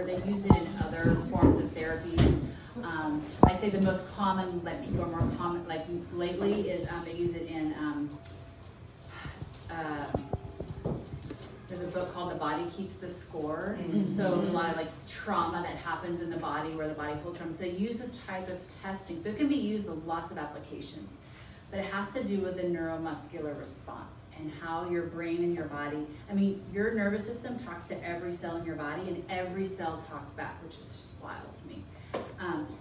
or they use it in other forms of therapies. I'd say the most common that people are more common, like lately, is they use it in, there's a book called The Body Keeps the Score. Mm-hmm. So a lot of like trauma that happens in the body where the body holds trauma. So they use this type of testing. So it can be used in lots of applications. But it has to do with the neuromuscular response and how your brain and your body, I mean, your nervous system talks to every cell in your body and every cell talks back, which is just wild to me.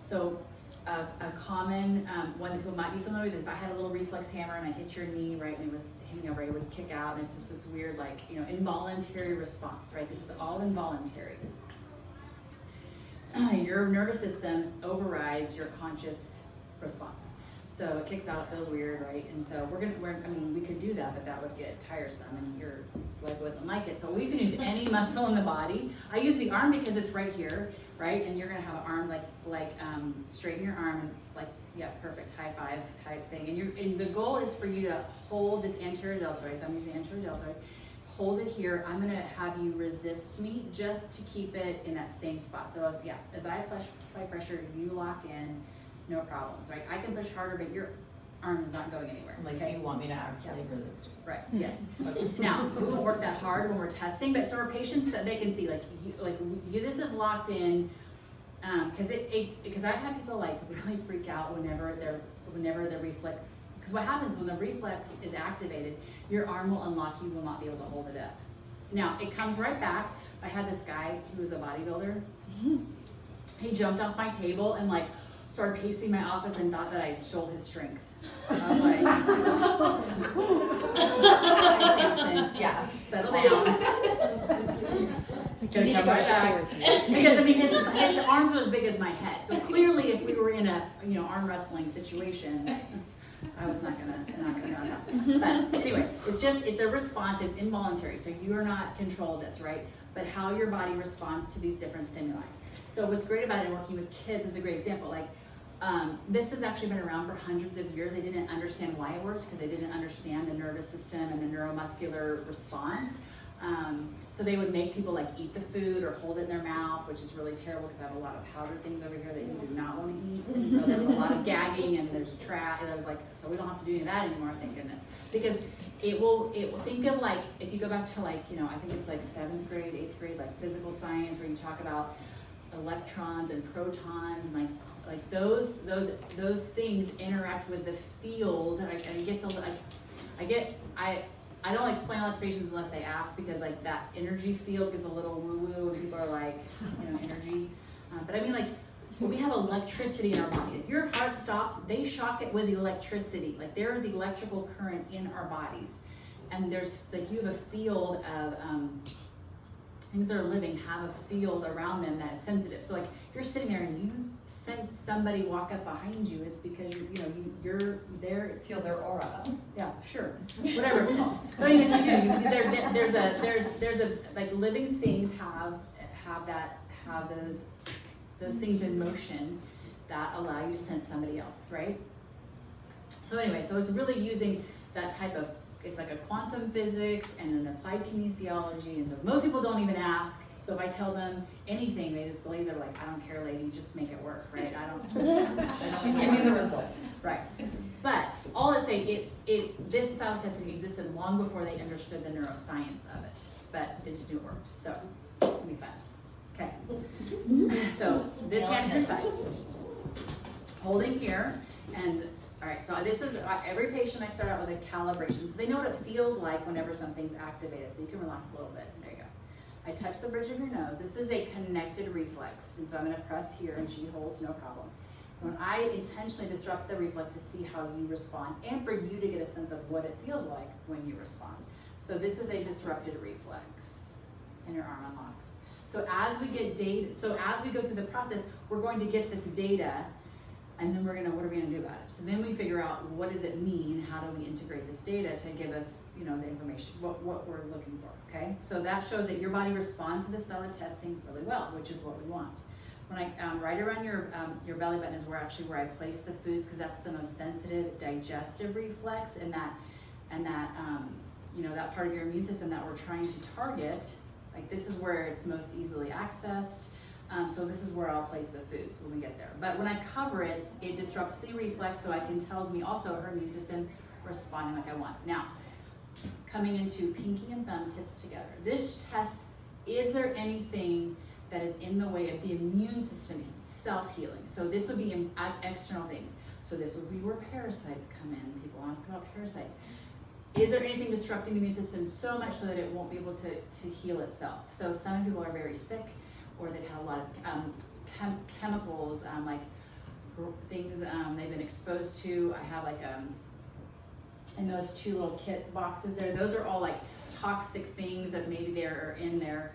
So a common one that people might be familiar with, if I had a little reflex hammer and I hit your knee, right, and it was hitting over, it would kick out, and it's just this weird, like, you know, involuntary response, right? This is all involuntary. Your nervous system overrides your conscious response. So it kicks out, it feels weird, right? And so I mean, we could do that, but that would get tiresome and your leg wouldn't like it. So we can use any muscle in the body. I use the arm because it's right here, right? And you're gonna have an arm straighten your arm and like, yeah, perfect, high five type thing. And the goal is for you to hold this anterior deltoid. So I'm using anterior deltoid. Hold it here. I'm gonna have you resist me just to keep it in that same spot. So as I apply pressure, you lock in. No problems, right? I can push harder, but your arm is not going anywhere. Like, okay? You want me to actually resist? Right, yes. Now, we won't work that hard when we're testing, but so our patients, that they can see, this is locked in, because I've had people like really freak out whenever the reflex, because what happens when the reflex is activated, your arm will unlock, you will not be able to hold it up. Now, it comes right back. I had this guy who was a bodybuilder. He jumped off my table and like, started pacing my office and thought that I stole his strength. And I was like, Samson, yeah, settle down. It's gonna come right back. Because I mean, his arms were as big as my head. So clearly, if we were in a arm wrestling situation, I was not gonna on top. But anyway, it's a response. It's involuntary. So you are not control this, right? But how your body responds to these different stimuli. So what's great about it, working with kids is a great example. Like. This has actually been around for hundreds of years. They didn't understand why it worked because they didn't understand the nervous system and the neuromuscular response. So they would make people like eat the food or hold it in their mouth, which is really terrible because I have a lot of powdered things over here that you do not want to eat. And so there's a lot of gagging and there's trash. And I was like, so we don't have to do any of that anymore, thank goodness. Because it will think of like, if you go back to like, I think it's like 7th grade, 8th grade, like physical science where you talk about electrons and protons and like those things interact with the field. I don't explain all that to patients unless they ask because like that energy field gets a little woo-woo and people are like, energy. But I mean like we have electricity in our body. If your heart stops, they shock it with electricity. Like there is electrical current in our bodies. And there's like you have a field of things that are living have a field around them that is sensitive. So like if you're sitting there and you sense somebody walk up behind you, it's because you're there. Feel their aura. Yeah, sure. Whatever it's called. But I mean, if you do, there's a like living things have those things in motion that allow you to sense somebody else, right? So anyway, so it's really using that type of. It's like a quantum physics and an applied kinesiology, and so most people don't even ask. So if I tell them anything, they just glaze over like, I don't care, lady, just make it work, right? I don't give me the result. Right. But all I say, this style of testing existed long before they understood the neuroscience of it, but they just knew it worked. So it's gonna be fun. Okay. So this hand to the side, holding here, and all right, so this is, every patient I start out with a calibration. So they know what it feels like whenever something's activated. So you can relax a little bit. There you go. I touch the bridge of your nose. This is a connected reflex. And so I'm gonna press here and she holds, no problem. When I intentionally disrupt the reflex to see how you respond and for you to get a sense of what it feels like when you respond. So this is a disrupted reflex and your arm unlocks. So as we get data, as we go through the process, we're going to get this data. And then what are we gonna do about it? So then we figure out what does it mean, how do we integrate this data to give us, the information, what we're looking for, okay? So that shows that your body responds to this style of testing really well, which is what we want. When I, right around your belly button is where I place the foods because that's the most sensitive digestive reflex and that that part of your immune system that we're trying to target, like this is where it's most easily accessed. So this is where I'll place the foods when we get there. But when I cover it, it disrupts the reflex, so it tells me also her immune system responding like I want. Now, coming into pinky and thumb tips together. This tests, is there anything that is in the way of the immune system self-healing? So this would be external things. So this would be where parasites come in. People ask about parasites. Is there anything disrupting the immune system so much so that it won't be able to heal itself? So some people are very sick, or they've had a lot of chemicals, like things they've been exposed to. I have like in those 2 little kit boxes there, those are all like toxic things that maybe they're in their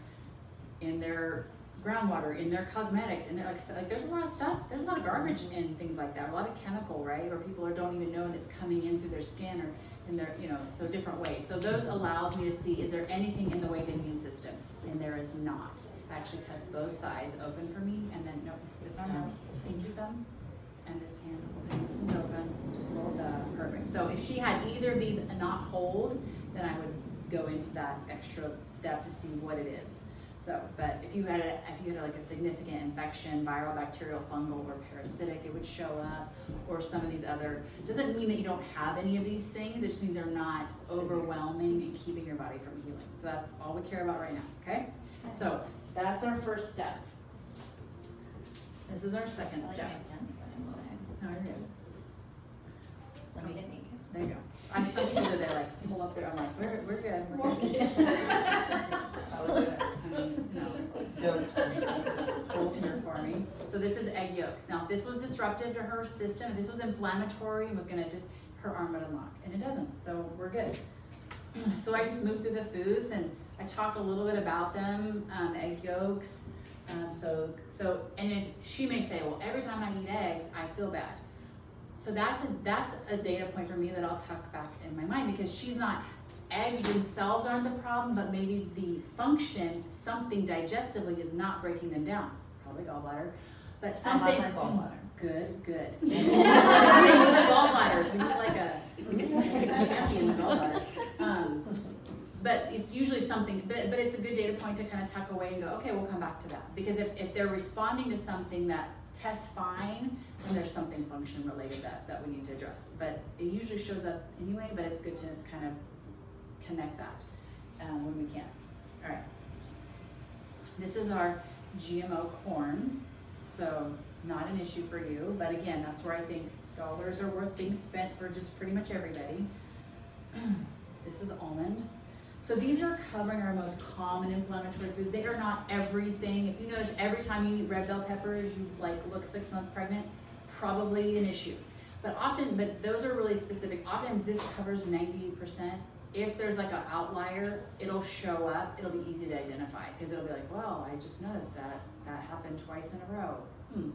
groundwater, in their cosmetics, and like there's a lot of stuff, there's a lot of garbage in things like that, a lot of chemical, right? Or people don't even know that it's coming in through their skin or in their, so different ways. So those allows me to see, is there anything in the way of the immune system? And there is not. I actually test both sides open for me, and then, nope, this arm out, pinky thumb, and this hand, and this one's open, just hold that, perfect. So if she had either of these not hold, then I would go into that extra step to see what it is. So, but if you had like a significant infection, viral, bacterial, fungal, or parasitic, it would show up, or some of these other, doesn't mean that you don't have any of these things, it just means they're not overwhelming and keeping your body from healing. So that's all we care about right now, okay? So that's our first step. This is our second step. No, you're good. Let me get naked. There you go. I'm so used to they like pull up there. I'm like, we're good. We're good. I would do it. No. Don't. Hold here for me. So this is egg yolks. Now, if this was disruptive to her system, if this was inflammatory and was gonna her arm would unlock, and it doesn't. So we're good. So I just move through the foods and I talk a little bit about them. Egg yolks. And if she may say, well, every time I eat eggs, I feel bad. So that's a data point for me that I'll tuck back in my mind, because she's not, eggs themselves aren't the problem, but maybe the function, something digestively is not breaking them down. Probably gallbladder, but something. I love her gallbladder. Good. Same with the gallbladders. We need like a champion gallbladders. But it's usually something, but it's a good data point to kind of tuck away and go, okay, we'll come back to that. Because if they're responding to something that tests fine, then there's something function related that we need to address. But it usually shows up anyway, but it's good to kind of connect that when we can. All right. This is our GMO corn. So not an issue for you, but again, that's where I think dollars are worth being spent for just pretty much everybody. This is almond. So these are covering our most common inflammatory foods. They are not everything. If you notice, every time you eat red bell peppers, you look 6 months pregnant, probably an issue. But those are really specific. Oftentimes this covers 98%. If there's like an outlier, it'll show up. It'll be easy to identify, because it'll be like, well, I just noticed that happened twice in a row. And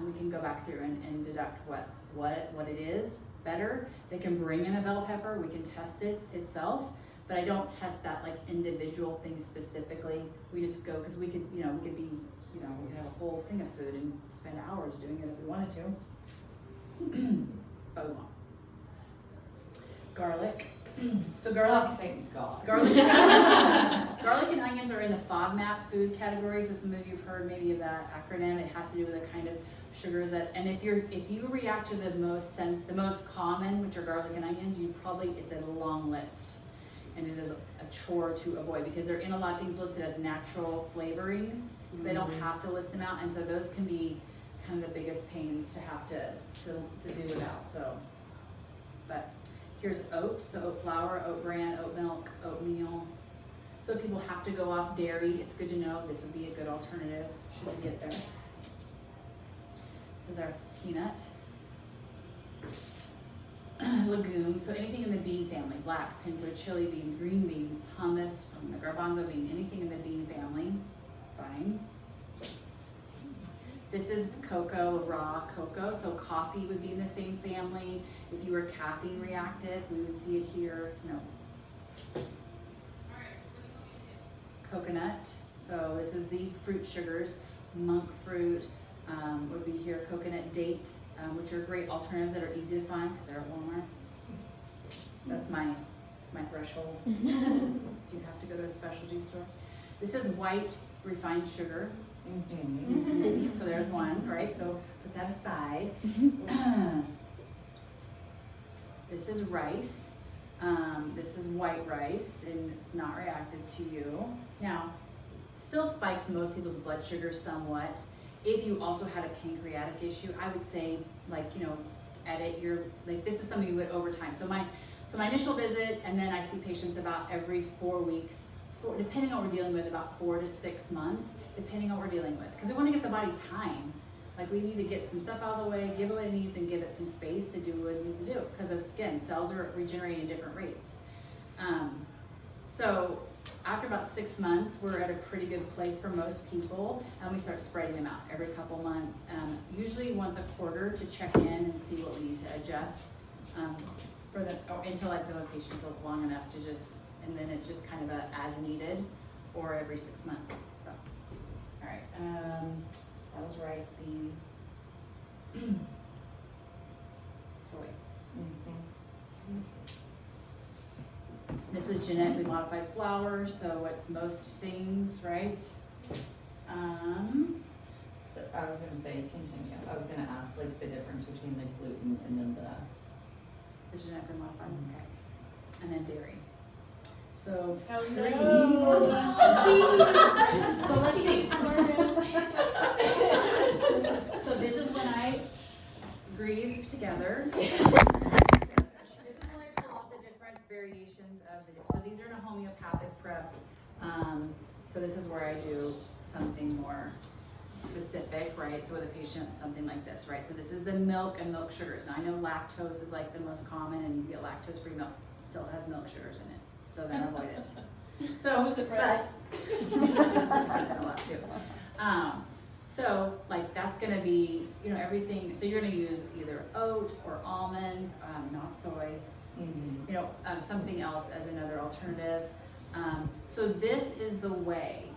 we can go back through and deduct what it is better. They can bring in a bell pepper. We can test it itself. But I don't test that like individual thing specifically. We just go, because we could have a whole thing of food and spend hours doing it if we wanted to. But we won't. Garlic. So garlic. Oh, thank God. Garlic and onions are in the FODMAP food category. So some of you have heard maybe of that acronym. It has to do with the kind of sugars that, and if you react to the most common, which are garlic and onions, it's a long list. And it is a chore to avoid, because they're in a lot of things listed as natural flavorings, because they don't have to list them out, and so those can be kind of the biggest pains to have to do without. So, but here's oats, so oat flour, oat bran, oat milk, oatmeal. So if people have to go off dairy, it's good to know this would be a good alternative should we get there. This is our peanut. Legumes, so anything in the bean family, black, pinto, chili beans, green beans, hummus from the garbanzo bean, anything in the bean family, fine. This is cocoa, raw cocoa, so coffee would be in the same family. If you were caffeine reactive, we would see it here. No. Coconut, so this is the fruit sugars. Monk fruit would be here. Coconut date, which are great alternatives that are easy to find because they're at Walmart. So that's my threshold. You have to go to a specialty store. This is white refined sugar. So there's one, right? So put that aside. This is rice. This is white rice, and it's not reactive to you. Now, still spikes most people's blood sugar somewhat. If you also had a pancreatic issue, I would say, like, you know, edit your, like, this is something you would over time. So my initial visit, and then I see patients about every 4 weeks, depending on what we're dealing with, about 4 to 6 months, depending on what we're dealing with. Because we want to get the body time. Like, we need to get some stuff out of the way, give it what it needs, and give it some space to do what it needs to do. Because of skin, cells are regenerating at different rates. So after about 6 months, we're at a pretty good place for most people, and we start spreading them out every couple months, usually once a quarter, to check in and see what we need to adjust until I've been with patients long enough to just, and then it's just kind of a as needed, or every 6 months. So, all right, that was rice, beans, soy. This is genetically modified flour, so it's most things, right? So I was gonna say, continue. I was gonna ask like the difference between the gluten and then the genetically modified, okay. And then dairy. So, Oh three. no! So let's see. So this is when I grieve together. This is when I pull off the different variations of the, so these are in a homeopathic prep. So this is where I do something more specific, right? So with a patient, something like this, right? So this is the milk and milk sugars. Now I know lactose is like the most common, and you get lactose-free milk. Still has milk sugars in it, so then avoid it. So, Was it red? but a lot too. So like that's gonna be, you know, everything. So you're gonna use either oat or almond, not soy. You know, something else as another alternative. So this is the way.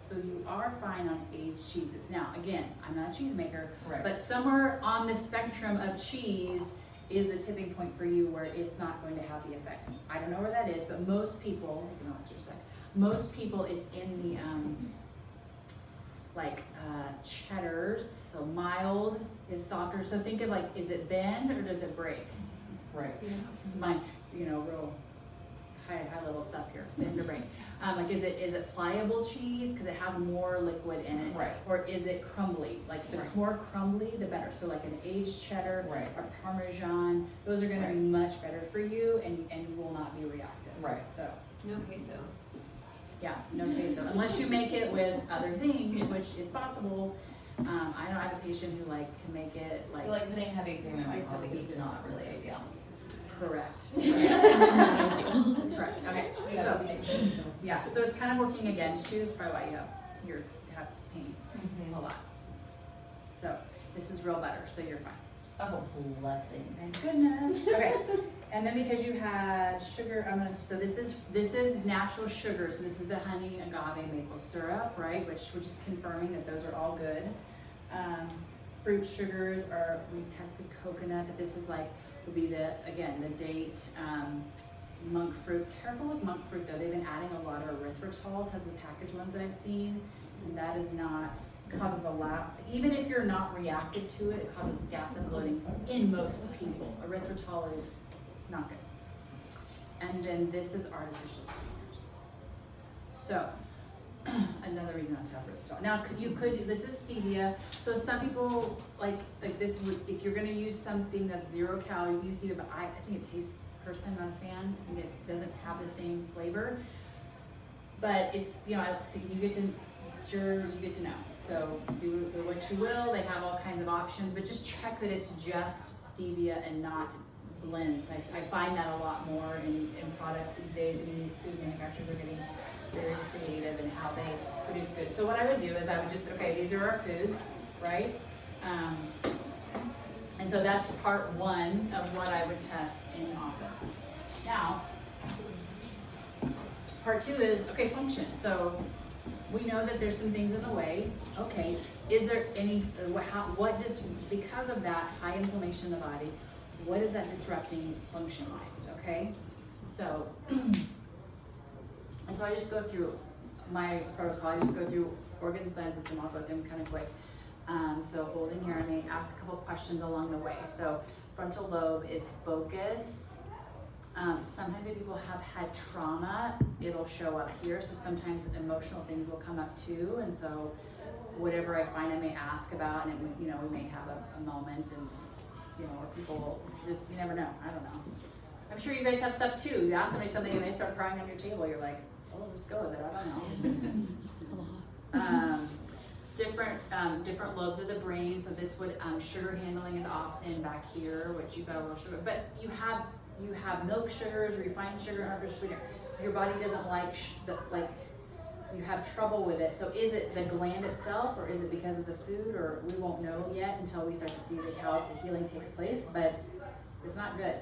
So you are fine on aged cheeses. Now, again, I'm not a cheese maker, right. but somewhere on the spectrum of cheese is a tipping point for you where it's not going to have the effect. I don't know where that is, but most people, you can for a sec, most people it's in the cheddars, so mild is softer. So think of like, is it bend or does it break? Right. Yeah. This is my, you know, real high level stuff here, bend or break. Like, is it pliable cheese because it has more liquid in it, Right. or is it crumbly? Like the Right. more crumbly, the better. So like an aged cheddar, Right. or Parmesan, those are going to be much better for you, and you will not be reactive. Right. So No queso. yeah, no queso, unless you make it with other things, which is possible. I know I have a patient who like can make it I feel like putting heavy cream in my coffee is not really ideal. correct. It's not ideal. Correct. Okay. So yeah, so it's kind of working against you. Is probably why you have pain a lot. So this is real butter, so you're fine. Oh, blessing. Thank goodness. Okay. And then because you had sugar, so this is natural sugar. So this is the honey, agave, maple syrup, right? Which is confirming that those are all good. Fruit sugars are, we tested coconut, but this is like, would be the date, monk fruit. Careful with monk fruit though. They've been adding a lot of erythritol to the packaged ones that I've seen. And that is not, causes a lot, even if you're not reactive to it, it causes gas and bloating in most people. Erythritol is not good. And then this is artificial sweeteners. So, another reason not to have erythritol. Now, this is stevia. So some people like this would, if you're gonna use something that's 0 calories, use stevia, but I think it tastes, personally, I'm not a fan. I think it doesn't have the same flavor. But it's, you know, I think you get to know. So do what you will. They have all kinds of options, but just check that it's just stevia and not blends. I find that a lot more in products these days. I mean, these food manufacturers are getting very creative in how they produce food. So what I would do is I would just, okay, these are our foods, right? And so that's part one of what I would test in office. Now, part two is, okay, function. So we know that there's some things in the way. Okay, is there any, because of that high inflammation in the body, what is that disrupting function-wise, okay? So, and so I just go through my protocol. I just go through organs, blend system, I'll go through them kind of quick. So holding here, I may ask a couple questions along the way. So frontal lobe is focus. Sometimes if people have had trauma, it'll show up here. So sometimes emotional things will come up too. And so whatever I find, I may ask about, and we may have a moment, and or people will just, you never know. I don't know. I'm sure you guys have stuff too. You ask somebody something and they start crying on your table. You're like, oh, just go with it. I don't know. Different lobes of the brain. So this would sugar handling is often back here, which you've got a little sugar, but you have milk sugars, refined sugar, artificial sweetener. Your body doesn't like you have trouble with it. So is it the gland itself, or is it because of the food, or we won't know yet until we start to see how the healing takes place, but it's not good.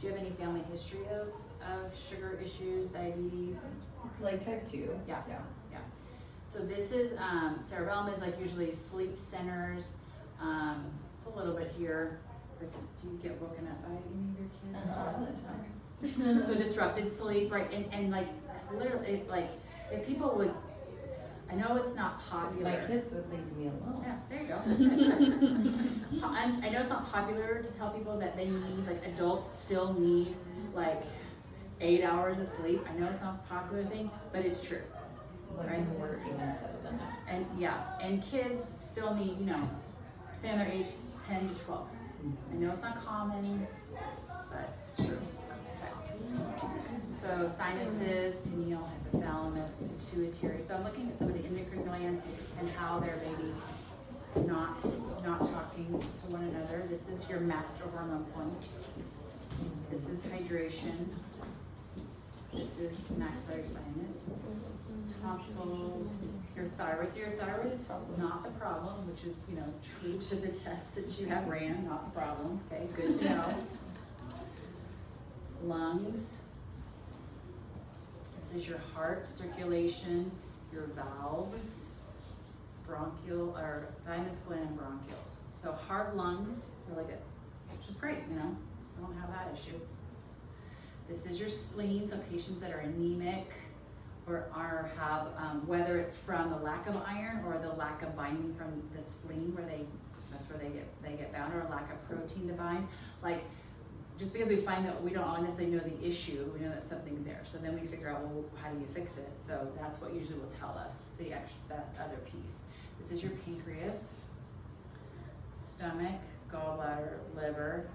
Do you have any family history of sugar issues, diabetes? Like type 2? Yeah. So this is, cerebellum is like usually sleep centers. It's a little bit here. But do you get woken up by any of your kids? All the time. So disrupted sleep, right? And like literally, like if people would, I know it's not popular. My kids would leave me alone. Yeah, there you go. I know it's not popular to tell people that they need, like adults still need like 8 hours of sleep. I know it's not a popular thing, but it's true. Right? We're even 7 than that. And and kids still need, depending on their age, 10 to 12. I know it's not common, but it's true. So sinuses, pineal, hypothalamus, pituitary. So I'm looking at some of the endocrine glands and how they're maybe not talking to one another. This is your master hormone point. This is hydration. This is maxillary sinus, tonsils, your thyroid. So your thyroid is not the problem, which is, true to the tests that you have ran, not the problem. Okay, good to know. Lungs. This is your heart, circulation, your valves, bronchial, or thymus gland and bronchioles. So heart, lungs, really good, which is great, I don't have that issue. This is your spleen, so patients that are anemic or have, whether it's from the lack of iron or the lack of binding from the spleen, that's where they get bound, or a lack of protein to bind. Like, just because we find that we don't honestly know the issue, we know that something's there. So then we figure out, well, how do you fix it? So that's what usually will tell us that other piece. This is your pancreas, stomach, gallbladder, liver,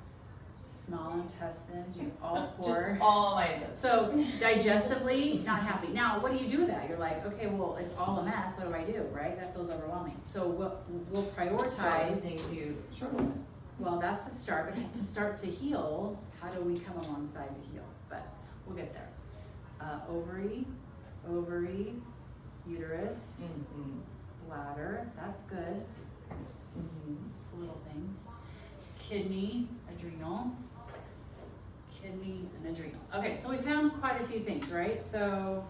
small intestines, all four. Just all my intestines. So digestively, not happy. Now, what do you do with that? You're like, okay, well, it's all a mess. What do I do, right? That feels overwhelming. So we'll prioritize things you struggle with. Well, that's the start, but to start to heal, how do we come alongside to heal? But we'll get there. Ovary, uterus, bladder, that's good. It's the little things. Kidney, adrenal. Okay, so we found quite a few things, right? So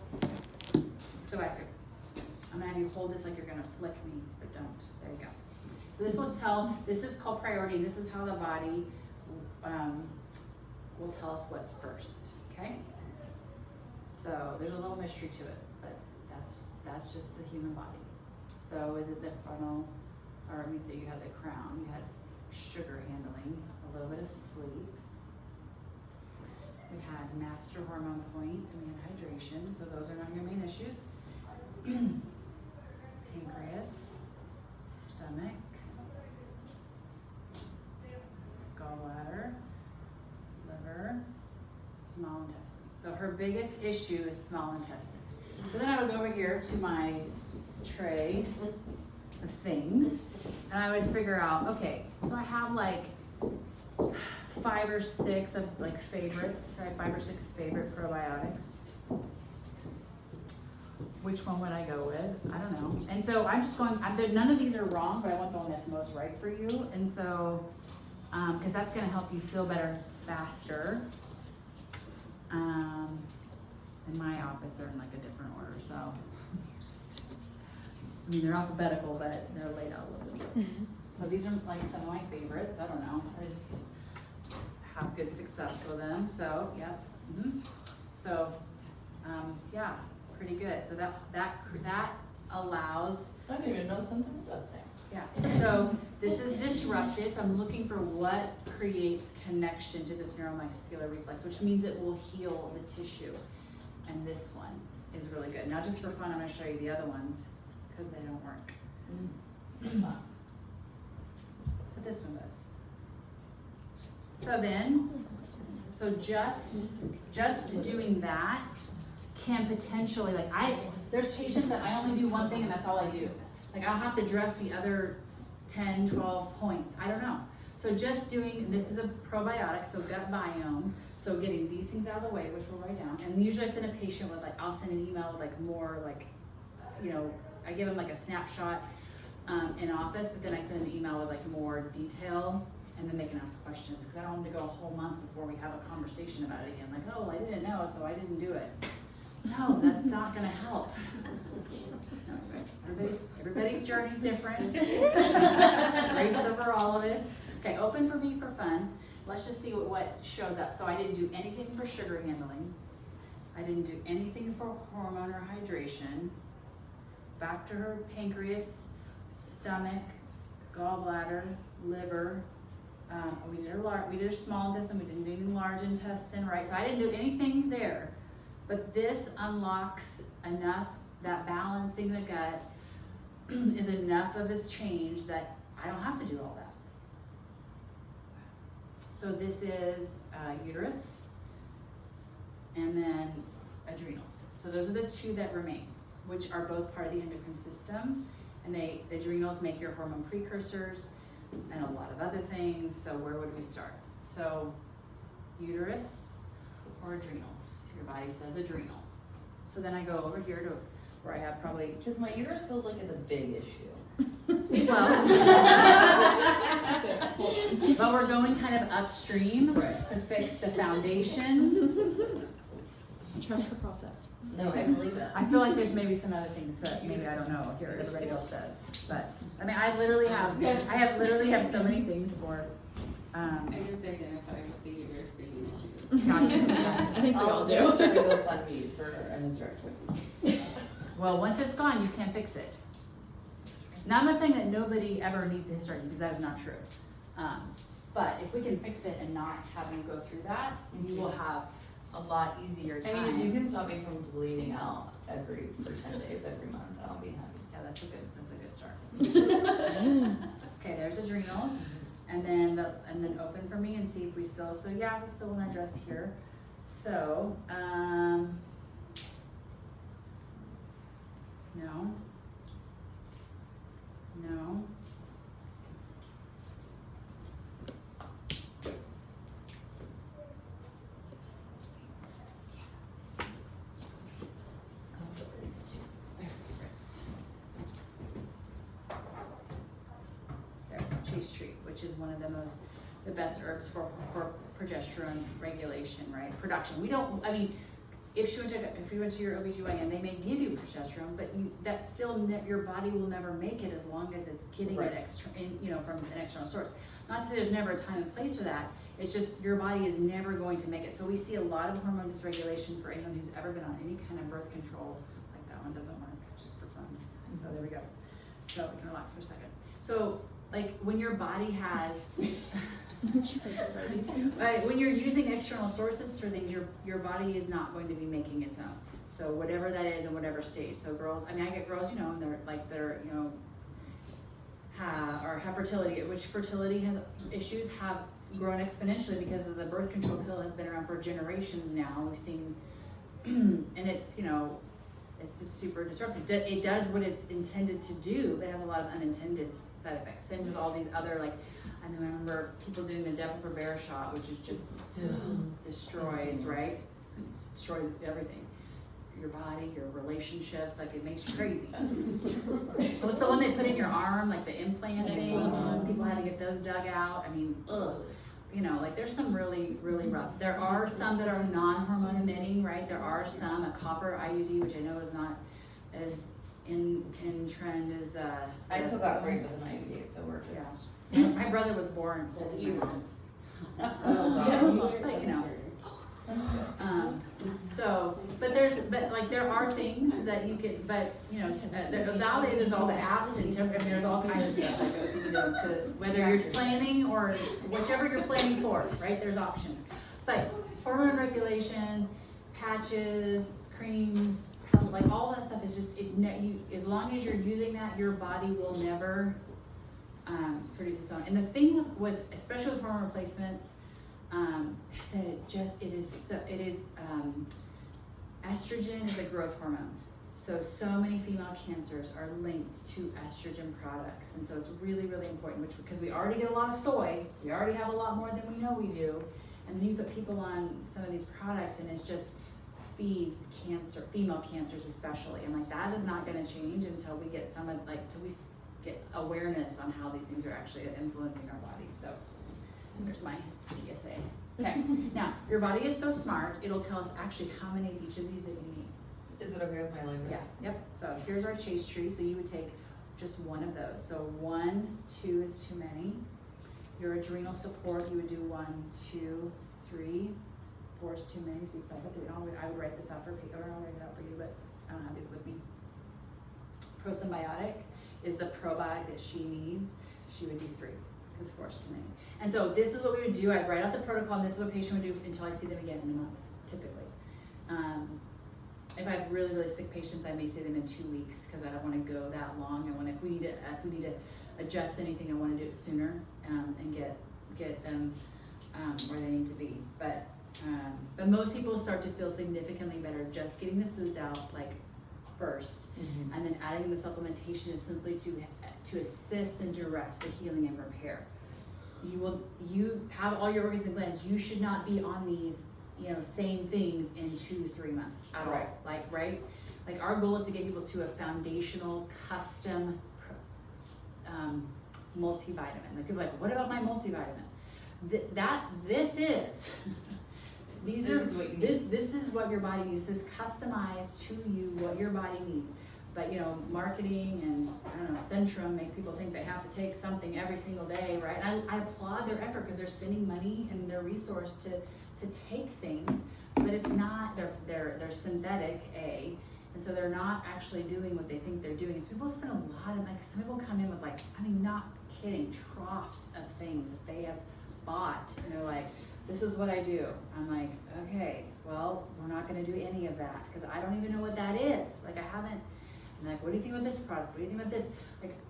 let's go back here. I'm gonna have you hold this like you're gonna flick me, but don't. There you go. So this is called priority, and this is how the body will tell us what's first, okay? So there's a little mystery to it, but that's just the human body. So is it the frontal, or let me see, you had the crown, you had sugar handling, a little bit of sleep. We had master hormone point, and we had hydration, so those are not your main issues. Pancreas, stomach, gallbladder, liver, small intestine. So her biggest issue is small intestine. So then I would go over here to my tray of things, and I would figure out, okay, so I have like 5 or 6 of like favorites. I have 5 or 6 favorite probiotics. Which one would I go with? I don't know. And so I'm just going, none of these are wrong, but I want the one that's most right for you. And so, because that's going to help you feel better faster. In my office, they're in like a different order. So, they're alphabetical, but they're laid out a little bit. So these are like some of my favorites. I don't know. I just have good success with them. So, yeah. So, yeah. Pretty good. So that allows, I didn't even know something was up there. yeah, so this is disrupted, so I'm looking for what creates connection to this neuromuscular reflex, which means it will heal the tissue. And this one is really good. Now just for fun, I'm gonna show you the other ones, because they don't work. But this one does. So then, just doing that can potentially, like there's patients that I only do one thing and that's all I do. Like I'll have to address the other 10, 12 points, I don't know. So just doing, this is a probiotic, so gut biome, so getting these things out of the way, which we'll write down. And usually I send a patient with like, I'll send an email with like more like, I give them like a snapshot in office, but then I send an email with like more detail, and then they can ask questions, because I don't want them to go a whole month before we have a conversation about it again. Like, oh, I didn't know, so I didn't do it. No, that's not gonna help. No, everybody's journey's different. Race over all of it. Okay, open for me for fun. Let's just see what shows up. So I didn't do anything for sugar handling. I didn't do anything for hormone or hydration. Back to her pancreas, stomach, gallbladder, liver. We did a small intestine, we didn't do any large intestine, right? So I didn't do anything there. But this unlocks enough, that balancing the gut is enough of this change that I don't have to do all that. So this is uterus and then adrenals. So those are the two that remain, which are both part of the endocrine system. And the adrenals make your hormone precursors and a lot of other things. So where would we start? So uterus or adrenals? Your body says adrenal. So then I go over here to where I have probably, Because my uterus feels like it's a big issue. well, but we're going kind of upstream to fix the foundation. Trust the process. No, I believe it. I feel like there's maybe some other things that maybe I don't know here, everybody else does. But I mean, I literally have so many things for. I just identify with the uterus being an issue. Gotcha. I think we all I'll do. start a GoFundMe for an hysterectomy. Well, once it's gone, you can't fix it. Now, I'm not saying that nobody ever needs a hysterectomy, because that is not true. But if we can fix it and not have you go through that, you will have a lot easier time. I mean, if you can stop me from bleeding out for 10 days every month, I'll be happy. Yeah, that's a good start. Okay, there's adrenals, and then open for me and see if we still. So yeah, we still want to address here. So no. Chase tree, which is one of the best herbs for progesterone regulation, right? Production. If you went to your OBGYN, they may give you progesterone, but that's still your body will never make it as long as it's getting it from an external source. Not to say there's never a time and place for that. It's just your body is never going to make it. So we see a lot of hormone dysregulation for anyone who's ever been on any kind of birth control. Like that one doesn't work, just for fun. So there we go. So we can relax for a second. So like when your body has She's like, what are these? when you're using external sources for things, your body is not going to be making its own. So whatever that is in whatever stage. So girls, I get girls, and have fertility, which fertility issues have grown exponentially because of the birth control pill has been around for generations now. We've seen, and it's just super disruptive. It does what it's intended to do, but it has a lot of unintended side effects. Same with all these other, I remember people doing the Depo-Provera shot, which is just destroys, right? It destroys everything. Your body, your relationships, it makes you crazy. What's the one they put in your arm, the implant thing? People had to get those dug out. Ugh. There's some really, really rough. There are some that are non-hormone emitting, right? There are some, a copper IUD, which I know is not as in trend as I still got pregnant with an IUD, so we're just. Yeah. My brother was born holding my arms. Oh, God. But That's good. So, but there are things that you can, but, you know, nowadays there's all the apps and there's all kinds of stuff, like, you know, to, whether you're planning or whichever you're planning for, right, there's options. But hormone regulation, patches, creams, like all that stuff is just, as long as you're using that, your body will never produce its own. And the thing with especially with hormone replacements, is that estrogen is a growth hormone. So many female cancers are linked to estrogen products. And so it's really, really important, because we already get a lot of soy, we already have a lot more than we know we do. And then you put people on some of these products and it's just feeds cancer, female cancers especially. And like that is not gonna change until we get until we get awareness on how these things are actually influencing our bodies. So there's my PSA. Okay, now your body is so smart, it'll tell us actually how many of each of these that you need. Is it okay with my leg? Yeah, yep. So here's our chase tree. So you would take just one of those. So 1, 2 is too many. Your adrenal support, you would do 1, 2, 3, 4 is too many. So you cycle through. I would write this out for people, or I'll write it out for you, but I don't have these with me. Prosymbiotic is the probiotic that she needs. She would do 3. Because 4 is too many. And so this is what we would do. I'd write out the protocol, and this is what a patient would do until I see them again in a month, typically. If I have really, really sick patients, I may see them in 2 weeks because I don't want to go that long. If we need to adjust anything, I want to do it sooner and get them where they need to be. But most people start to feel significantly better just getting the foods out first, and then adding the supplementation is simply to assist and direct the healing and repair. You have all your organs and glands. You should not be on these same things in 2-3 months at all. Like our goal is to get people to a foundational custom multivitamin. Like people are like, what about my multivitamin? This is what your body needs. This is customized to you, what your body needs. But marketing and Centrum make people think they have to take something every single day, right? And I applaud their effort because they're spending money and their resource to take things, but it's not. They're synthetic, and so they're not actually doing what they think they're doing. So people spend a lot of some people come in with not kidding, troughs of things that they have bought, and they're like, this is what I do. I'm like, okay, well, we're not going to do any of that because I don't even know what that is. I haven't. I'm like, what do you think about this product? What do you think about this?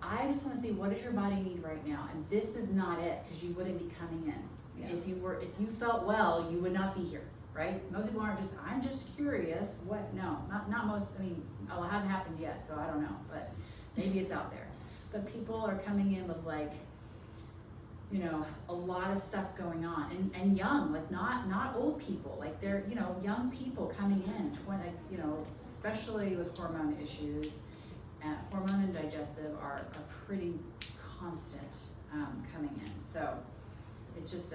I just want to see, what does your body need right now? And this is not it, because you wouldn't be coming in. Yeah. If you felt well, you would not be here, right? Most people aren't just, I'm just curious. What? No, not most. I mean, it hasn't happened yet, so I don't know, but maybe it's out there. But people are coming in with a lot of stuff going on, and young, not old people, they're, young people coming in, especially with hormone issues. Hormone and digestive are pretty constant coming in. So it's just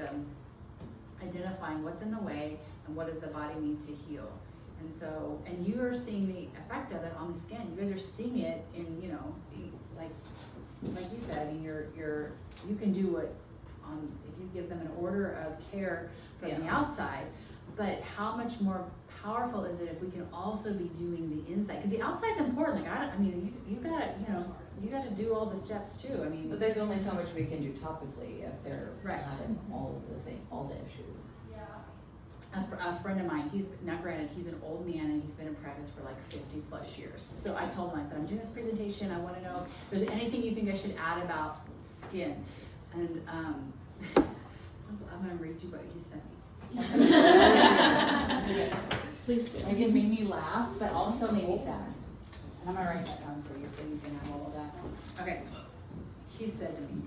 identifying what's in the way and what does the body need to heal. And so, and you are seeing the effect of it on the skin. You guys are seeing it in, like you said, I mean, you can do it if you give them an order of care from the outside, but how much more powerful is it if we can also be doing the inside? Because the outside's important. You gotta do all the steps too. I mean, but there's only so much we can do topically if they're right. having all the issues. A friend of mine, he's an old man and he's been in practice for 50 plus years. So I told him, I said, I'm doing this presentation. I want to know if there's anything you think I should add about skin. And I'm going to read you what he sent me. Please do. It made me laugh, but also made me sad. And I'm going to write that down for you so you can have all of that. Okay. He said to me,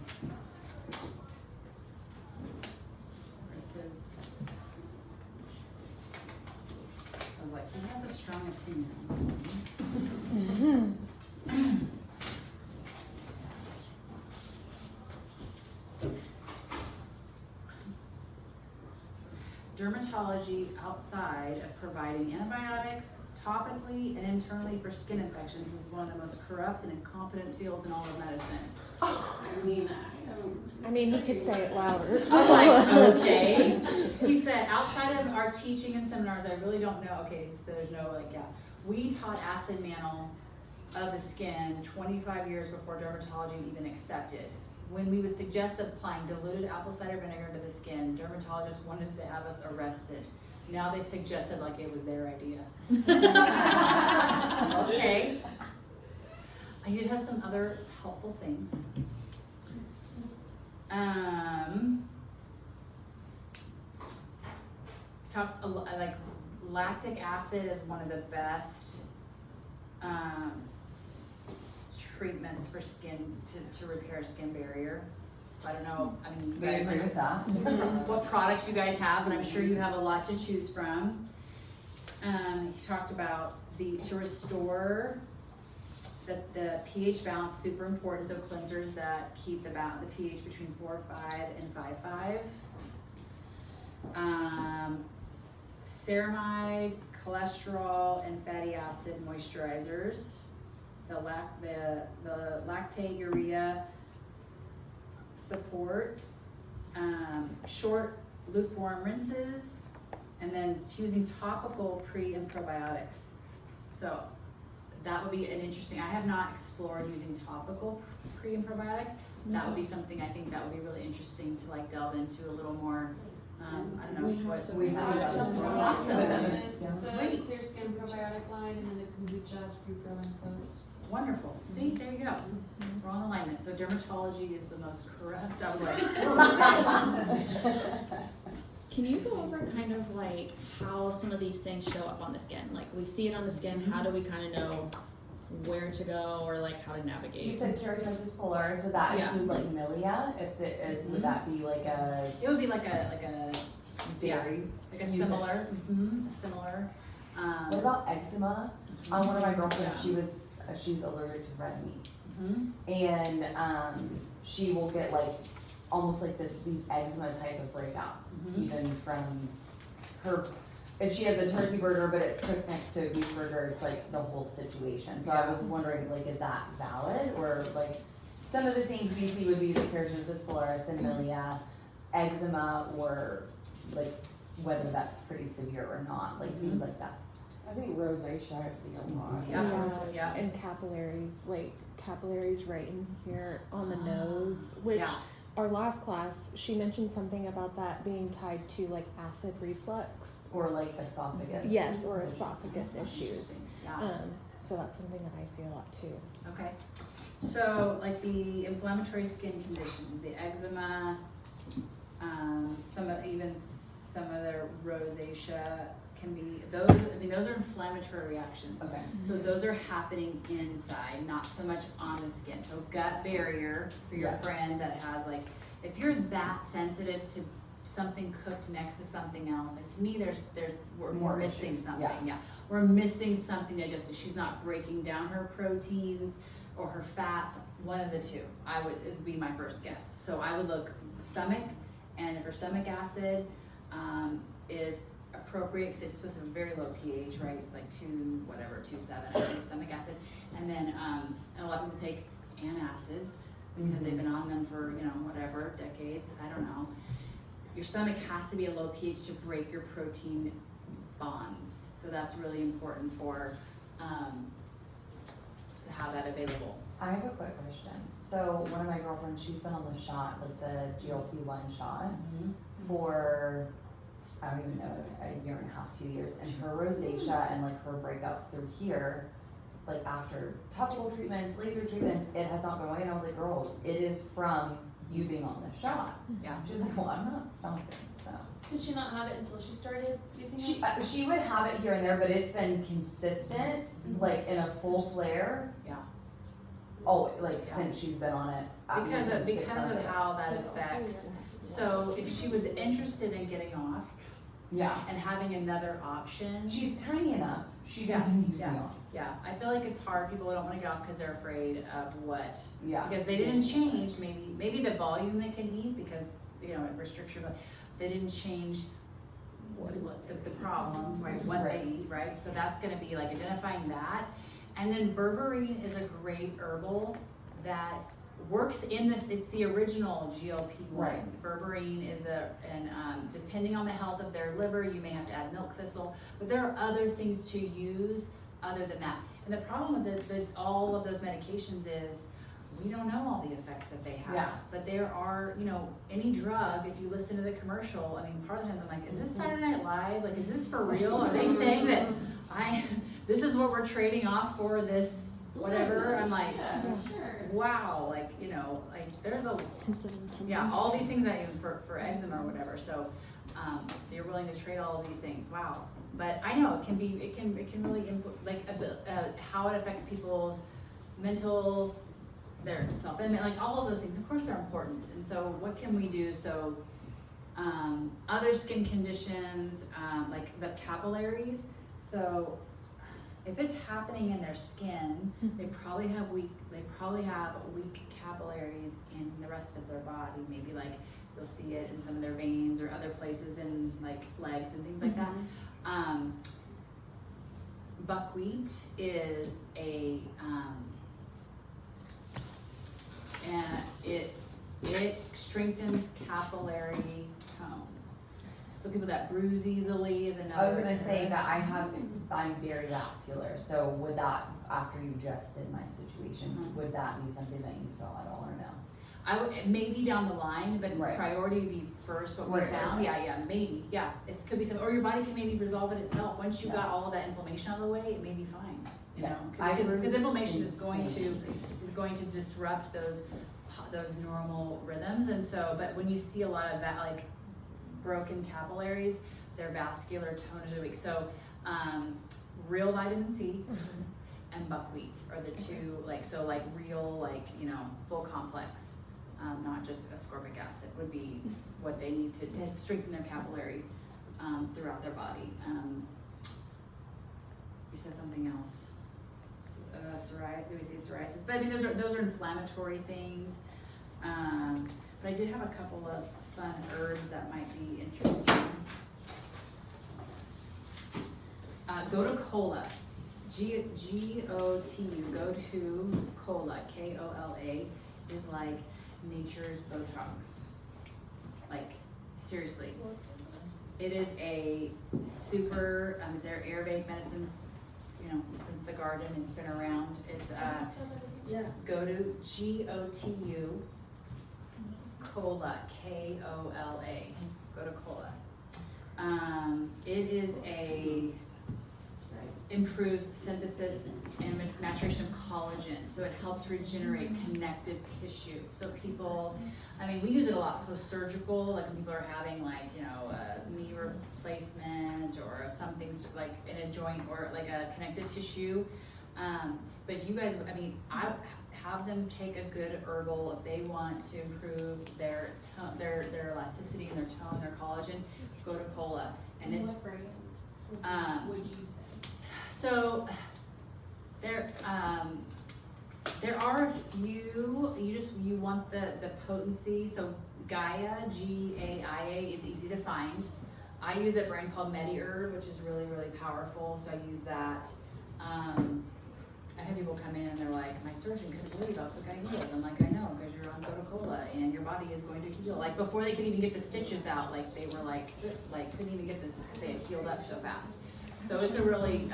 I was like, he has a strong opinion on this. Dermatology outside of providing antibiotics topically and internally for skin infections is one of the most corrupt and incompetent fields in all of medicine. I mean, I don't I mean, he could say it louder. I was like, okay. He said, outside of our teaching and seminars, I really don't know. Okay, so there's no like, yeah. We taught acid mantle of the skin 25 years before dermatology even accepted. When we would suggest applying diluted apple cider vinegar to the skin, dermatologists wanted to have us arrested. Now they suggested like it was their idea. Okay. I did have some other helpful things. Talked like lactic acid is one of the best treatments for skin to repair skin barrier. So I don't know. I mean, We agree with that. what products you guys have, but I'm sure you have a lot to choose from. He talked about to restore the pH balance, super important. So cleansers that keep the pH between 4.5 and 5.5. Ceramide, cholesterol, and fatty acid moisturizers. The lactate urea support. Short lukewarm rinses, and then choosing topical pre and probiotics. So that would be an interesting. I have not explored using topical pre and probiotics. That would be something I think that would be really interesting to like delve into a little more. I don't know We have what some- We have some some. awesome. The Great. Clear Skin probiotic line and then the kombucha, Pro and Post. Wonderful. See, there you go. We're on alignment. So dermatology is the most corrupt. I was like, Can you go over kind of like how some of these things show up on the skin? Like we see it on the skin, how do we kind of know where to go or like how to navigate? You said keratosis pilaris, would that Yeah. include like milia? Would that be like a it would be like a dairy? like a Use it. similar, a similar. What about eczema? One of my girlfriends, Yeah. she's allergic to red meat, Mhm. and she will get like almost like these eczema type of breakouts, Mhm. even from her. If she has a turkey burger but it's cooked next to a beef burger, it's like the whole situation. So I was wondering, like, is that valid, or like some of the things we see would be the keratosis pilaris, the milia, eczema, or like whether that's pretty severe or not, like things like that. I think rosacea I see a lot. Yeah. And capillaries, like capillaries right in here on the nose, which Yeah. our last class, she mentioned something about that being tied to like acid reflux. Or like esophagus. Yes, or esophagus issues. Yeah. So that's something that I see a lot too. Okay. So like the inflammatory skin conditions, the eczema, some of the rosacea can be those. I mean, those are inflammatory reactions. Okay. So those are happening inside, not so much on the skin. So gut barrier for your Yeah. friend that has like, if you're that sensitive to something cooked next to something else, like to me, we're More missing issues, something. yeah. We're missing something digestive. She's not breaking down her proteins or her fats. One of the two. It would be my first guess. So I would look stomach, and if her stomach acid is appropriate, because it's supposed to have a very low pH, right? It's like 2.7, I think, stomach acid. And then and a lot of people take antacids because they've been on them for, whatever, decades. I don't know. Your stomach has to be a low pH to break your protein bonds. So that's really important for to have that available. I have a quick question. So one of my girlfriends, she's been on the shot, like the GLP-1 shot, for I don't even know, a year and a half, 2 years, and her rosacea and like her breakouts through here, like after topical treatments, laser treatments, it has not gone away. And I was like, girl, it is from you being on the shot. Yeah. She's like, well, I'm not stopping. So Did she not have it until she started using it? she would have it here and there, but it's been consistent, like in a full flare. Yeah. Oh, like Yeah. since she's been on it. Because of 6 months ago. how that affects. So if she was interested in getting off Yeah. and having another option. She's tiny enough. She Yeah, doesn't need to yeah. be on. Yeah, I feel like it's hard. People don't want to get off because they're afraid of what. Yeah. Because they didn't change maybe the volume they can eat because it restricts your. They didn't change what the problem, right? What Right. they eat, right? So that's going to be like identifying that, and then berberine is a great herbal that works in this, it's the original GLP-1. Right. Berberine is depending on the health of their liver, you may have to add milk thistle, but there are other things to use other than that. And the problem with all of those medications is we don't know all the effects that they have. Yeah. But there are, any drug, if you listen to the commercial, I mean, part of the times I'm like, is this Saturday Night Live? Like, is this for real? Are they saying that this is what we're trading off for this whatever? I'm like, wow, like, there's a, Sense of impending. yeah, all these things that for eczema or whatever. So, you're willing to trade all of these things. Wow. But I know it can really how it affects people's mental, their self-image, like all of those things. Of course, they're important. And so, what can we do? So, other skin conditions, like the capillaries. So, if it's happening in their skin, they probably have weak capillaries in the rest of their body. Maybe like you'll see it in some of their veins or other places in like legs and things like that. Buckwheat is and it strengthens capillary tone. So people that bruise easily is another. I was gonna say that I'm very vascular, so would that, after you just did my situation, would that be something that you saw at all or no? I would, maybe down the line, but Right. priority would be first what we Right, found. right. Yeah, maybe. Yeah, it could be something, or your body can maybe resolve it itself. Once you got all of that inflammation out of the way, it may be fine. You Yeah. know, I because bruise inflammation is going to insanely. disrupt those normal rhythms, and so. But when you see a lot of that, like broken capillaries, their vascular tone is really weak. So, real vitamin C and buckwheat are the two, real, full complex, not just ascorbic acid would be what they need to strengthen their capillary throughout their body. You said something else. Psoriasis. Did we say psoriasis? But I mean, those are inflammatory things. But I did have a couple of fun herbs that might be interesting. Go to Kola. G-O-T-U. Go to Kola. K-O-L-A is like nature's Botox. Like, seriously. It is a super, it's their Ayurvedic medicines, since the garden, it's been around. It's, go to G-O-T-U, Kola, K-O-L-A. Go to Kola. It is improves synthesis and maturation of collagen, so it helps regenerate connective tissue. So people, we use it a lot post-surgical, like when people are having a knee replacement or something like in a joint or like a connective tissue. But you guys, I have them take a good herbal if they want to improve their tone, their elasticity and their tone, their collagen. Go to Kola, and it's what brand would you say? so there are a few. You want the potency. So Gaia, G-A-I-A, is easy to find. I use a brand called MediHerb, which is really, really powerful. So I use that. I have people come in and they're like, my surgeon couldn't believe how quick I healed. I'm like, I know, because you're on Coca-Cola and your body is going to heal. Like before they could even get the stitches out, like they were like couldn't even get because they had healed up so fast. So it's a really,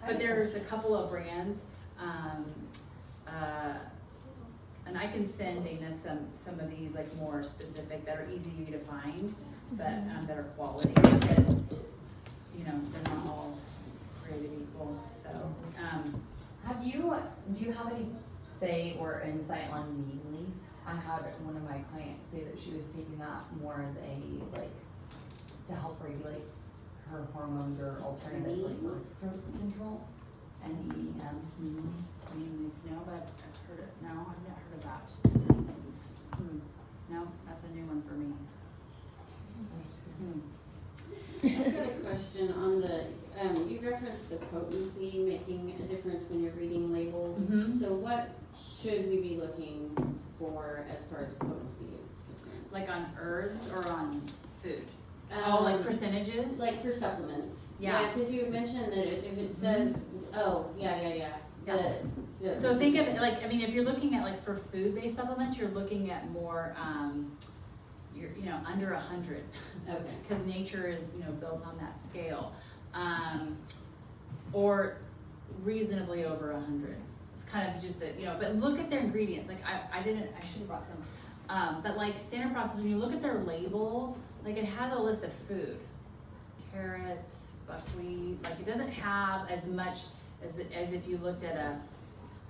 but there's a couple of brands, and I can send Dana some of these like more specific that are easy to find, but that are quality, because they're not all created equal. So do you have any say or insight on neem leaf? I had one of my clients say that she was taking that more as to help regulate her hormones or alternative like birth control. N-E-E-M. No, but I've heard it. No, I've not heard of that. No, that's a new one for me. I've got a question on you referenced the potency making a difference when you're reading labels. So what should we be looking for as far as potency is concerned? Like on herbs or on food? Like percentages? Like for supplements. Yeah. Because you mentioned that if it says, So think of it like, I mean, if you're looking at like for food-based supplements, you're looking at more, you're, under 100. Okay. Because nature is, built on that scale. Or reasonably over 100. It's kind of just but look at their ingredients. Like I should have brought some. But like standard process, when you look at their label, like it has a list of food. Carrots, buckwheat, like it doesn't have as much as if you looked at a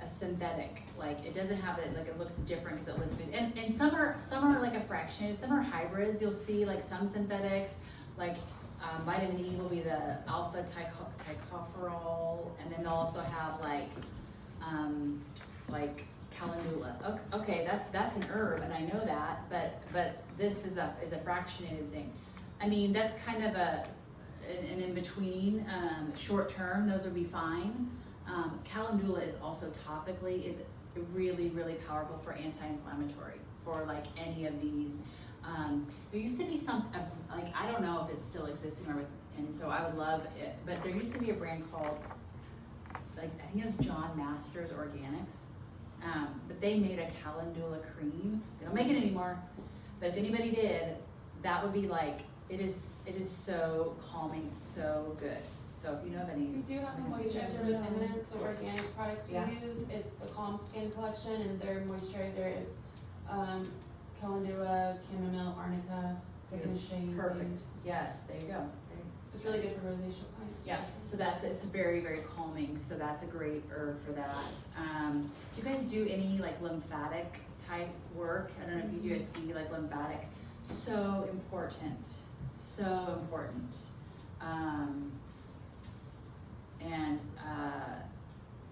synthetic. Like it doesn't have it, like it looks different because it lists food. And some are like a fractionated, some are hybrids. You'll see like some synthetics, like vitamin E will be the alpha tocopherol, and then they'll also have like calendula. Okay, that's an herb, and I know that, but this is a fractionated thing. I mean, that's kind of an in between. Short term, those would be fine. Calendula is also topically really, really powerful for anti-inflammatory for like any of these. There used to be some, like, I don't know if it's still existing and so I would love it, but there used to be a brand called, like, I think it was John Masters Organics, but they made a calendula cream. They don't make it anymore, but if anybody did, that would be like, it is so calming, so good. So if you know of any. We do have a moisturizer with Eminence, the organic products we use. It's the Calm Skin Collection, and their moisturizer, it's calendula, chamomile, arnica, thickness shade. Perfect. Yes, there you go. It's really good for rosacea clients. Yeah, so it's very, very calming, so that's a great herb for that. Do you guys do any like lymphatic type work? I don't know if you guys see like lymphatic, so important. And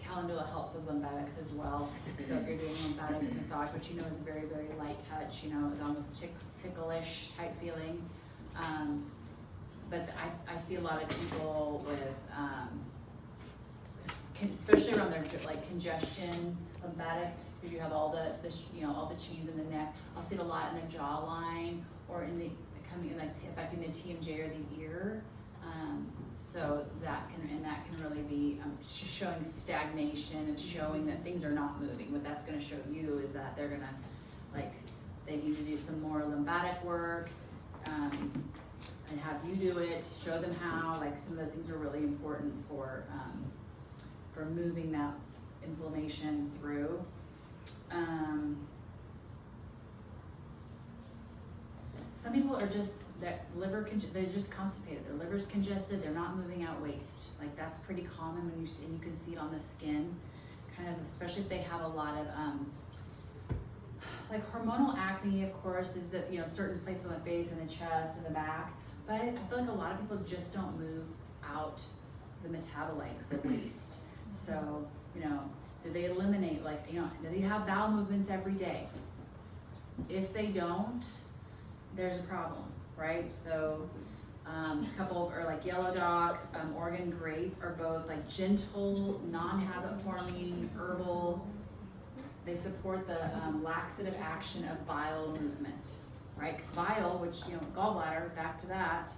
calendula helps with lymphatics as well. So if you're doing lymphatic massage, which you know is a very, very light touch, it's almost ticklish type feeling. But I see a lot of people with, especially around their like congestion, lymphatic, because you have all the all the chains in the neck. I'll see it a lot in the jawline or affecting the TMJ or the ear. So that can really be showing stagnation and showing that things are not moving. What that's going to show you is that they're gonna they need to do some more lymphatic work. And have you do it, show them how, like some of those things are really important for moving that inflammation through. Some people are just, they're just constipated, their liver's congested, they're not moving out waste. Like that's pretty common and you can see it on the skin, kind of, especially if they have a lot of, like hormonal acne, of course, is that, certain places on the face and the chest and the back. But I feel like a lot of people just don't move out the metabolites, the waste. So, do they eliminate, do they have bowel movements every day? If they don't, there's a problem, right? So, a couple are like yellow dock, Oregon grape are both like gentle, non-habit forming, herbal. They support the laxative action of bile movement. Right, because bile, which, gallbladder, back to that,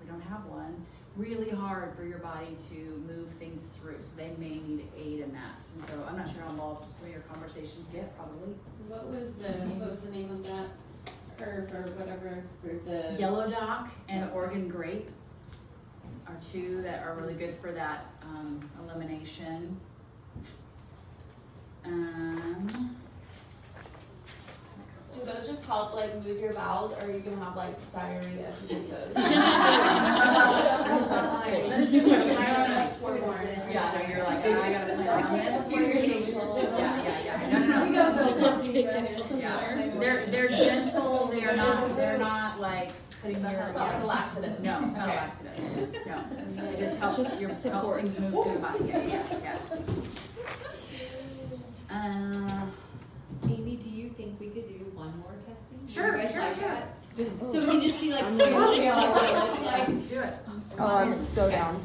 we don't have one, really hard for your body to move things through, so they may need aid in that. And so I'm not sure how involved some of your conversations get, probably. What was the name of that herb or whatever for the? Yellow dock and Oregon grape are two that are really good for that elimination. Do those just help move your bowels, or are you gonna have diarrhea if you do those? Yeah, you're like, I gotta plan on this. No. Yeah, they're gentle. They're not like putting your. It's not like a laxative. No, it's not a laxative. No, it just helps helps things move through the body. Yeah. Amy, do you think we could do one more testing? Sure. That? Just So we can just see I'm two. really Let's do it. Oh, I'm so down.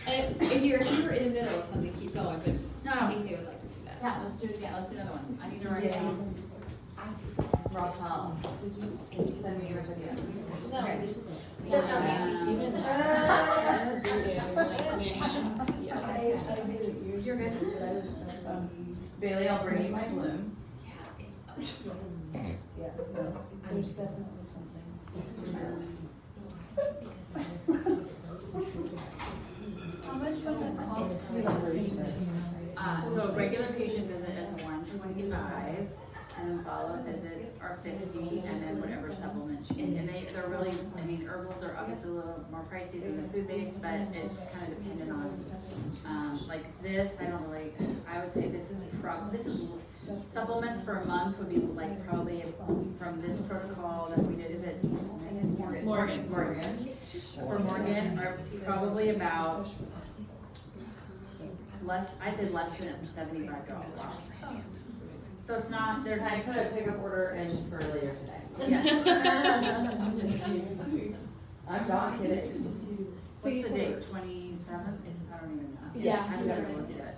And if you're in the middle of something, keep going, but No. I think they would like to see that. Yeah, let's do it again. Let's do another one. I need to write it down. Raquel, send me your video. No. Okay. I did it years You're good. Bailey, I'll bring you my balloons. There's definitely something. How much was this cost? So a regular patient visit is $125, and then follow-up visits are $50, and then whatever supplements you need. And they're really, I mean, herbals are obviously a little more pricey than the food-based, but it's kind of dependent on, like this, I would say this is supplements for a month would be like probably from this protocol that we did, is it Morgan? For Morgan are probably about I'd say less than $75. So it's not, they're. Can I put a pickup order in for later today? Yes. I'm not kidding. What's the date, 27th? I don't even know. Yeah. I've never looked at it.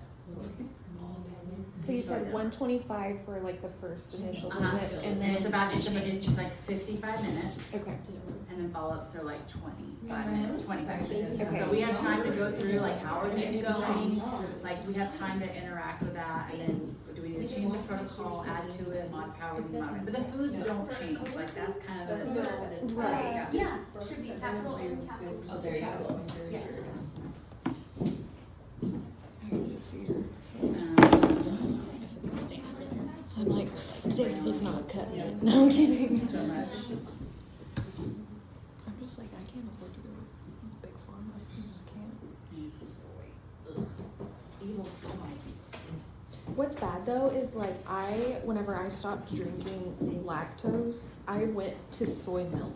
So you said 125 for like the first initial visit, and It's then it's like 55 minutes, okay. and then follow-ups are like 25 minutes. Okay. So we have time to go through like how are things going, like we have time to interact with that, and then do we need to change the protocol, add to it, mod powers, but the foods don't change, like that's kind of the. Right. Yeah. Should be capital and capital. Oh, there you go. Yes. I'm like, sticks is not cutting it. No, I'm kidding. So much. I'm just like, I can't afford to go to big pharma. I just can't. It's soy. Ugh. Evil soy. What's bad though is like whenever I stopped drinking lactose, I went to soy milk.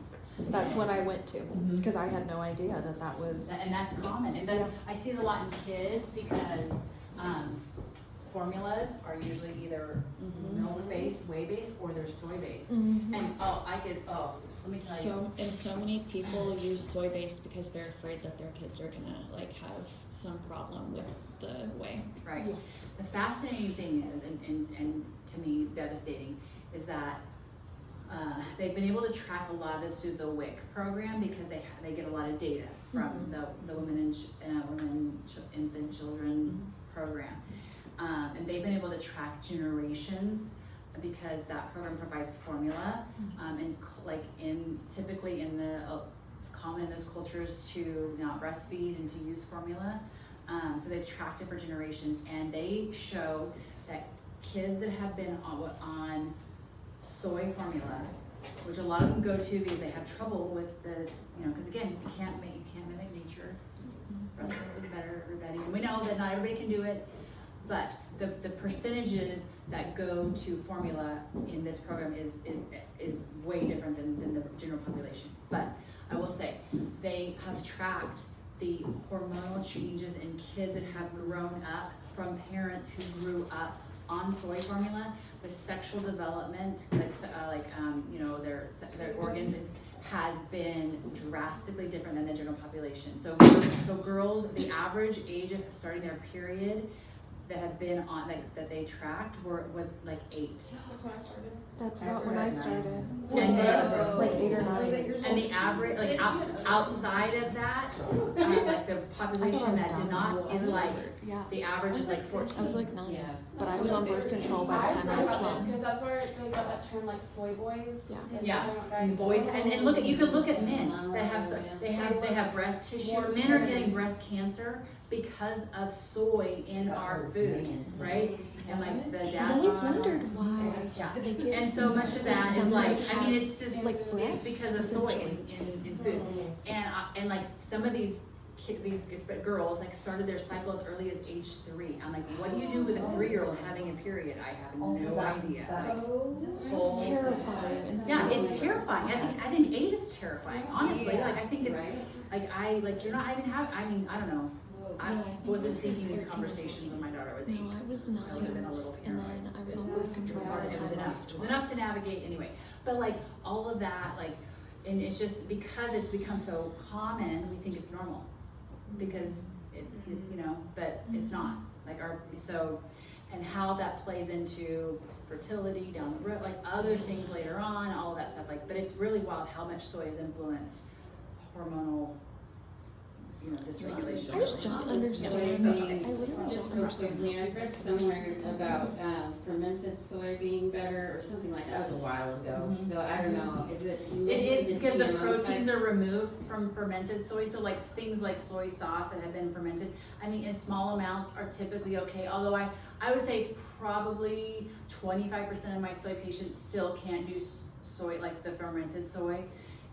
That's what I went to because I had no idea that was. And that's common, and then I see it a lot in kids because formulas are usually either milk-based, whey-based, or they're soy-based. And let me tell you. So many people use soy-based because they're afraid that their kids are gonna like have some problem with the whey. Right. Yeah. The fascinating thing is, and to me devastating, is that they've been able to track a lot of this through the WIC program because they get a lot of data from the Women and Infant Children program. And they've been able to track generations because that program provides formula, and typically in the it's common in those cultures to not breastfeed and to use formula. So they've tracked it for generations, and they show that kids that have been on soy formula, which a lot of them go to because they have trouble with the, because again, you can't mimic nature. Breast milk is better, everybody, and we know that not everybody can do it. But the percentages that go to formula in this program is way different than the general population. But I will say, they have tracked the hormonal changes in kids that have grown up from parents who grew up on soy formula. The sexual development, their organs has been drastically different than the general population. So girls, the average age of starting their period that have been on that they tracked was like 8. That's when I started. That's about when I started. And Like 8 or 9. And the average, outside of that, like the population that did not is like, Yeah. the average is like 14. I was like 9. Yeah. But I was on birth control by the time I was 12. Because that's where they got that term like soy boys. Yeah. Like, Yeah. guys Boys, that- and you could look at men that have, they have breast tissue. Men are getting breast cancer because of soy in our food, right? And like the I've dad. always wondered why Yeah. they get And so much of that is like, I mean, it's just, like it's breast because of soy in food. And like some of these girls like started their cycle as early as age 3. I'm like, what do you do with a 3-year-old having a period? I have no idea. That's terrifying. Yeah, it's terrifying. I think 8 is terrifying. Honestly, like I think it's you're not even having. I mean, I don't know. I Yeah, I think wasn't it was thinking these 13 or conversations when my daughter was 8. No, I was I would have been 9. a little And paranoid. then I was on birth control by the It was time I enough. was It was 12. enough to navigate anyway. But like all of that, like, and it's just because it's become so common, we think it's normal because but it's not. Like and how that plays into fertility down the road, like other things later on, all of that stuff. Like, but it's really wild how much soy has influenced hormonal dysregulation. I just don't understand. Soybean, I literally just don't real understand. quickly, I read somewhere about fermented soy being better or something like that. That was a while ago. So I don't know. Is it? It is because the GMO proteins type? are removed from fermented soy, so like things like soy sauce that have been fermented, I mean, in small amounts are typically okay, although I would say it's probably 25% of my soy patients still can't do soy, like the fermented soy.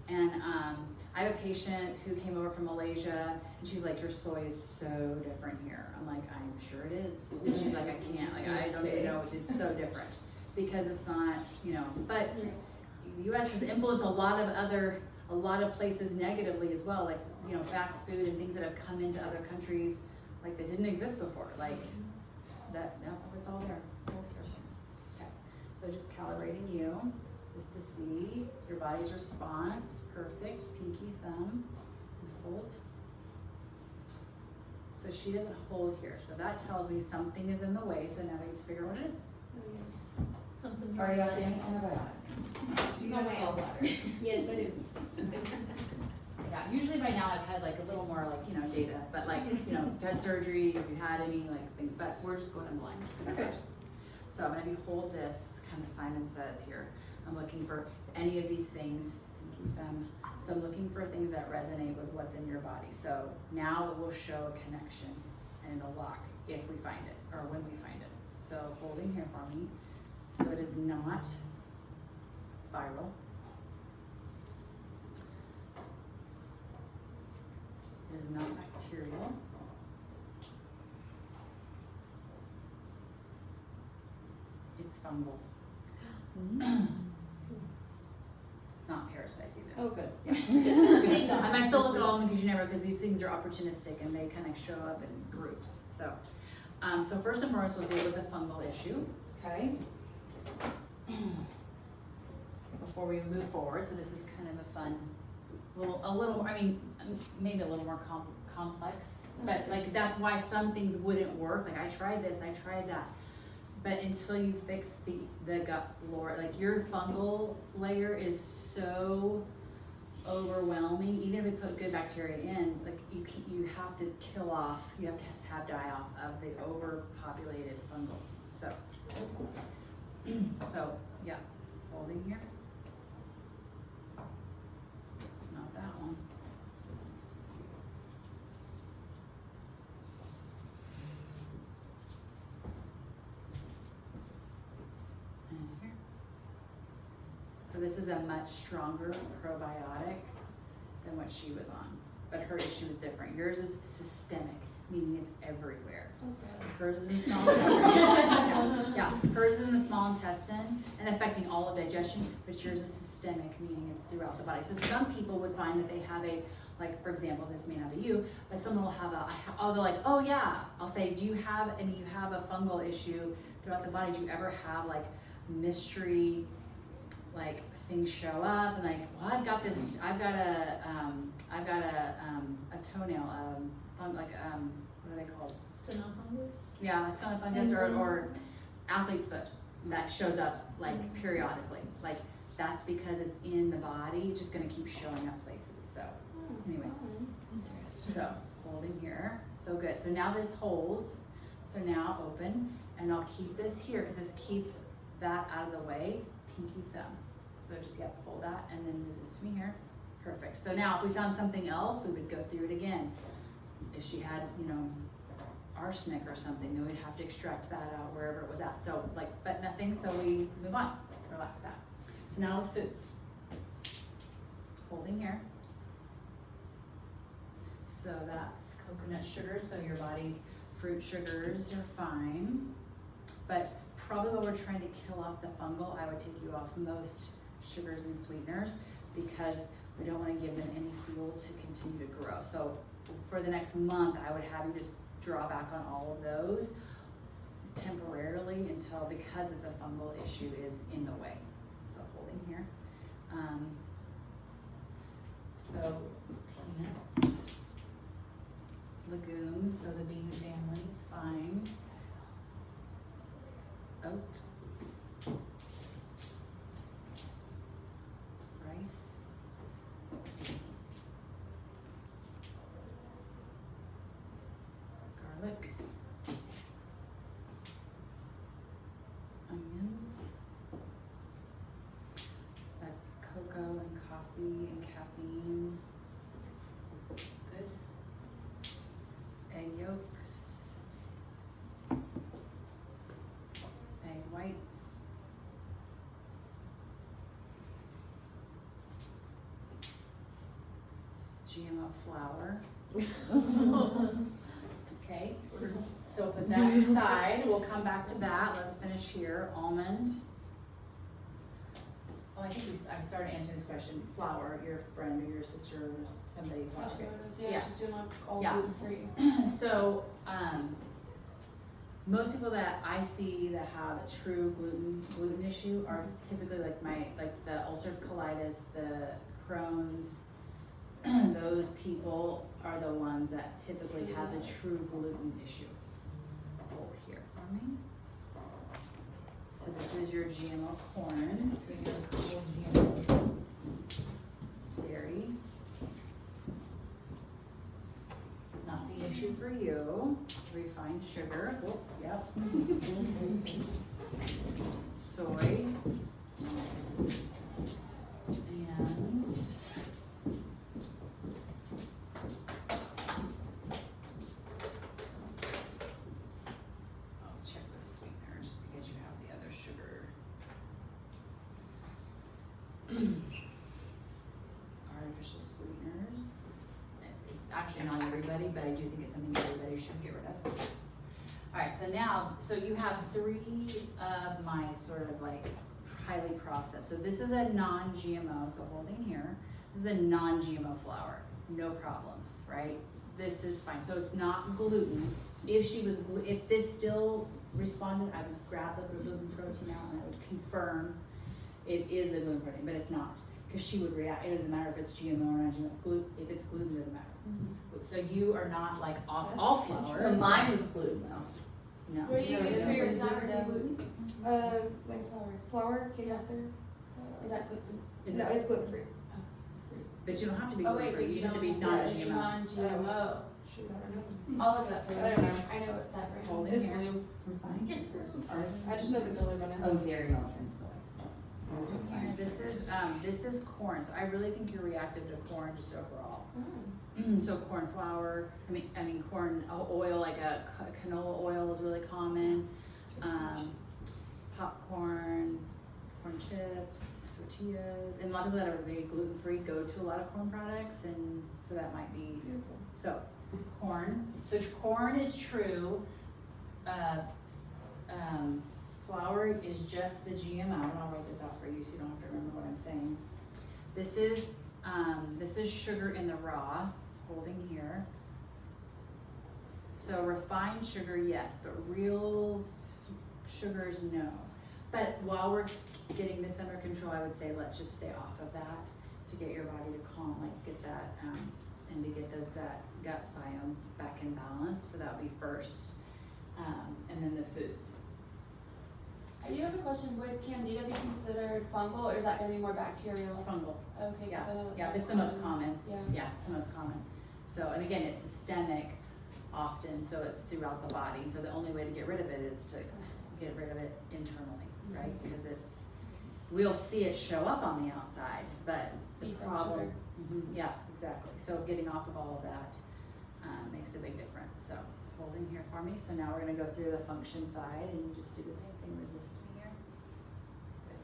And I have a patient who came over from Malaysia and she's like, your soy is so different here. I'm like, I'm sure it is. And she's like, I can't, like, I don't even know, it's so different because it's not, but the US has influenced a lot of places negatively as well, like, fast food and things that have come into other countries like that didn't exist before, like that, no, it's all there. Okay, so just calibrating you, just to see your body's response. Perfect, pinky thumb, and hold. So she doesn't hold here, so that tells me something is in the way, so now we need to figure out what it is. Something. Are you on any antibiotic? Do you have a gallbladder? Yes, I do. Yeah, usually by now I've had like a little more like, data, but like, if you've had surgery, if you had any like things, but we're just going in blind. Okay. So I'm gonna have you hold this, kind of Simon says here. I'm looking for any of these things, pinky thumb. So I'm looking for things that resonate with what's in your body. So now it will show a connection and it'll lock if we find it or when we find it. So holding here for me. So it is not viral. It is not bacterial. It's fungal. It's not parasites either. Oh, good. Yeah. I might still look at all of them because these things are opportunistic and they kind of show up in groups. So, so first and foremost, we'll deal with the fungal issue. Okay. Before we move forward, so this is kind of a fun, maybe a little more complex, but like that's why some things wouldn't work. Like I tried this, I tried that. But until you fix the gut flora, like your fungal layer is so overwhelming. Even if we put good bacteria in, like you have to kill off, you have to have die off of the overpopulated fungal. So yeah, holding here. Not that one. And here. So this is a much stronger probiotic than what she was on, but her issue is different. Yours is systemic, meaning it's everywhere. Okay. Hers is in the small intestine. Yeah, hers is in the small intestine and affecting all of digestion, but yours is systemic, meaning it's throughout the body. So some people would find that they have like for example, this may not be you, but someone will have they're like, oh yeah, I'll say, do you have a fungal issue throughout the body? Do you ever have like mystery, like things show up and like, well, I've got a toenail, what are they called? Yeah, like toenail fungus or athlete's foot that shows up like periodically. Like that's because it's in the body, it's just gonna keep showing up places. So anyway, so holding here, so good. So now this holds, so now open, and I'll keep this here because this keeps that out of the way, pinky thumb. So just pull that and then resist me here. Perfect. So now if we found something else, we would go through it again. If she had, arsenic or something, then we'd have to extract that out wherever it was at. So but nothing, so we move on. Relax that. So now with foods. Holding here. So that's coconut sugar, so your body's fruit sugars are fine. But probably while we're trying to kill off the fungal, I would take you off most sugars and sweeteners because we don't want to give them any fuel to continue to grow. So for the next month, I would have you just draw back on all of those temporarily because it's a fungal issue is in the way. So holding here. So peanuts, legumes, so the bean family is fine. Oat, rice, coffee and caffeine. Good. Egg yolks. Egg whites. GMO flour. Okay, so put that aside. We'll come back to that. Let's finish here. Almond. Oh, I think I started answering this question. Flour, your friend or your sister or somebody. Yeah, Yeah. she's doing all Yeah. gluten free. So, most people that I see that have a true gluten issue are typically like the ulcerative colitis, the Crohn's. Those people are the ones that typically have the true gluten issue. Hold here for me. So this is your GMO corn. So here's a couple GMOs. Dairy. Not the issue for you. Refined sugar. Oh, yep. Soy. And I'll check the sweetener just because you have the other sugar. Artificial sweeteners. It's actually not everybody, but I do think it's something everybody should get rid of. Alright, so now, so you have 3 of my sort of like highly processed. So this is a non-GMO, so holding here. This is a non-GMO flour, no problems, right? This is fine, so it's not gluten. If this still responded, I would grab the gluten protein out and I would confirm it is a gluten protein, but it's not. Because she would react, it doesn't matter if it's GMO or non-GMO, if it's gluten, it doesn't matter. So you are not like off all flour. So mine was gluten though. No. What do you use for your snacks? Gluten? Like flour came out there. Is that gluten? Is No, it, it's gluten free. but you don't have to be Oh gluten wait, free, but you just have to be don't- non-GMO. Non-GMO. Shoot, I don't know. I'll look it up for you. I don't know. I know what that brand. Holding It's here. blue. Refined Just sugars. I just know the color by now. Oh, dairy milk and soy. Here, this is corn, so I really think you're reactive to corn just overall. So corn flour, I mean corn oil, like a canola oil is really common. Popcorn, corn chips, tortillas, and a lot of people that are maybe gluten free go to a lot of corn products, and so that might be. Beautiful. So corn, so corn is true. Flour is just the GMO, and I'll write this out for you so you don't have to remember what I'm saying. This is sugar in the raw, holding here. So refined sugar, yes, but real sugars, no. But while we're getting this under control, I would say let's just stay off of that to get your body to calm, like get that, and to get those gut biome back in balance. So that would be first, and then the foods. I do have a question. Would Candida be considered fungal, or is that going to be more bacterial? It's fungal. Okay. Yeah, 'cause I know that yeah, that's it's the most common. Yeah. Yeah, it's the most common. So, and again, it's systemic often, so it's throughout the body. So the only way to get rid of it is to get rid of it internally, right? Because we'll see it show up on the outside, but the Feeds on problem, sugar. yeah, exactly. So getting off of all of that makes a big difference. So holding here for me. So now we're gonna go through the function side and you just do the same thing, resist me here. Good.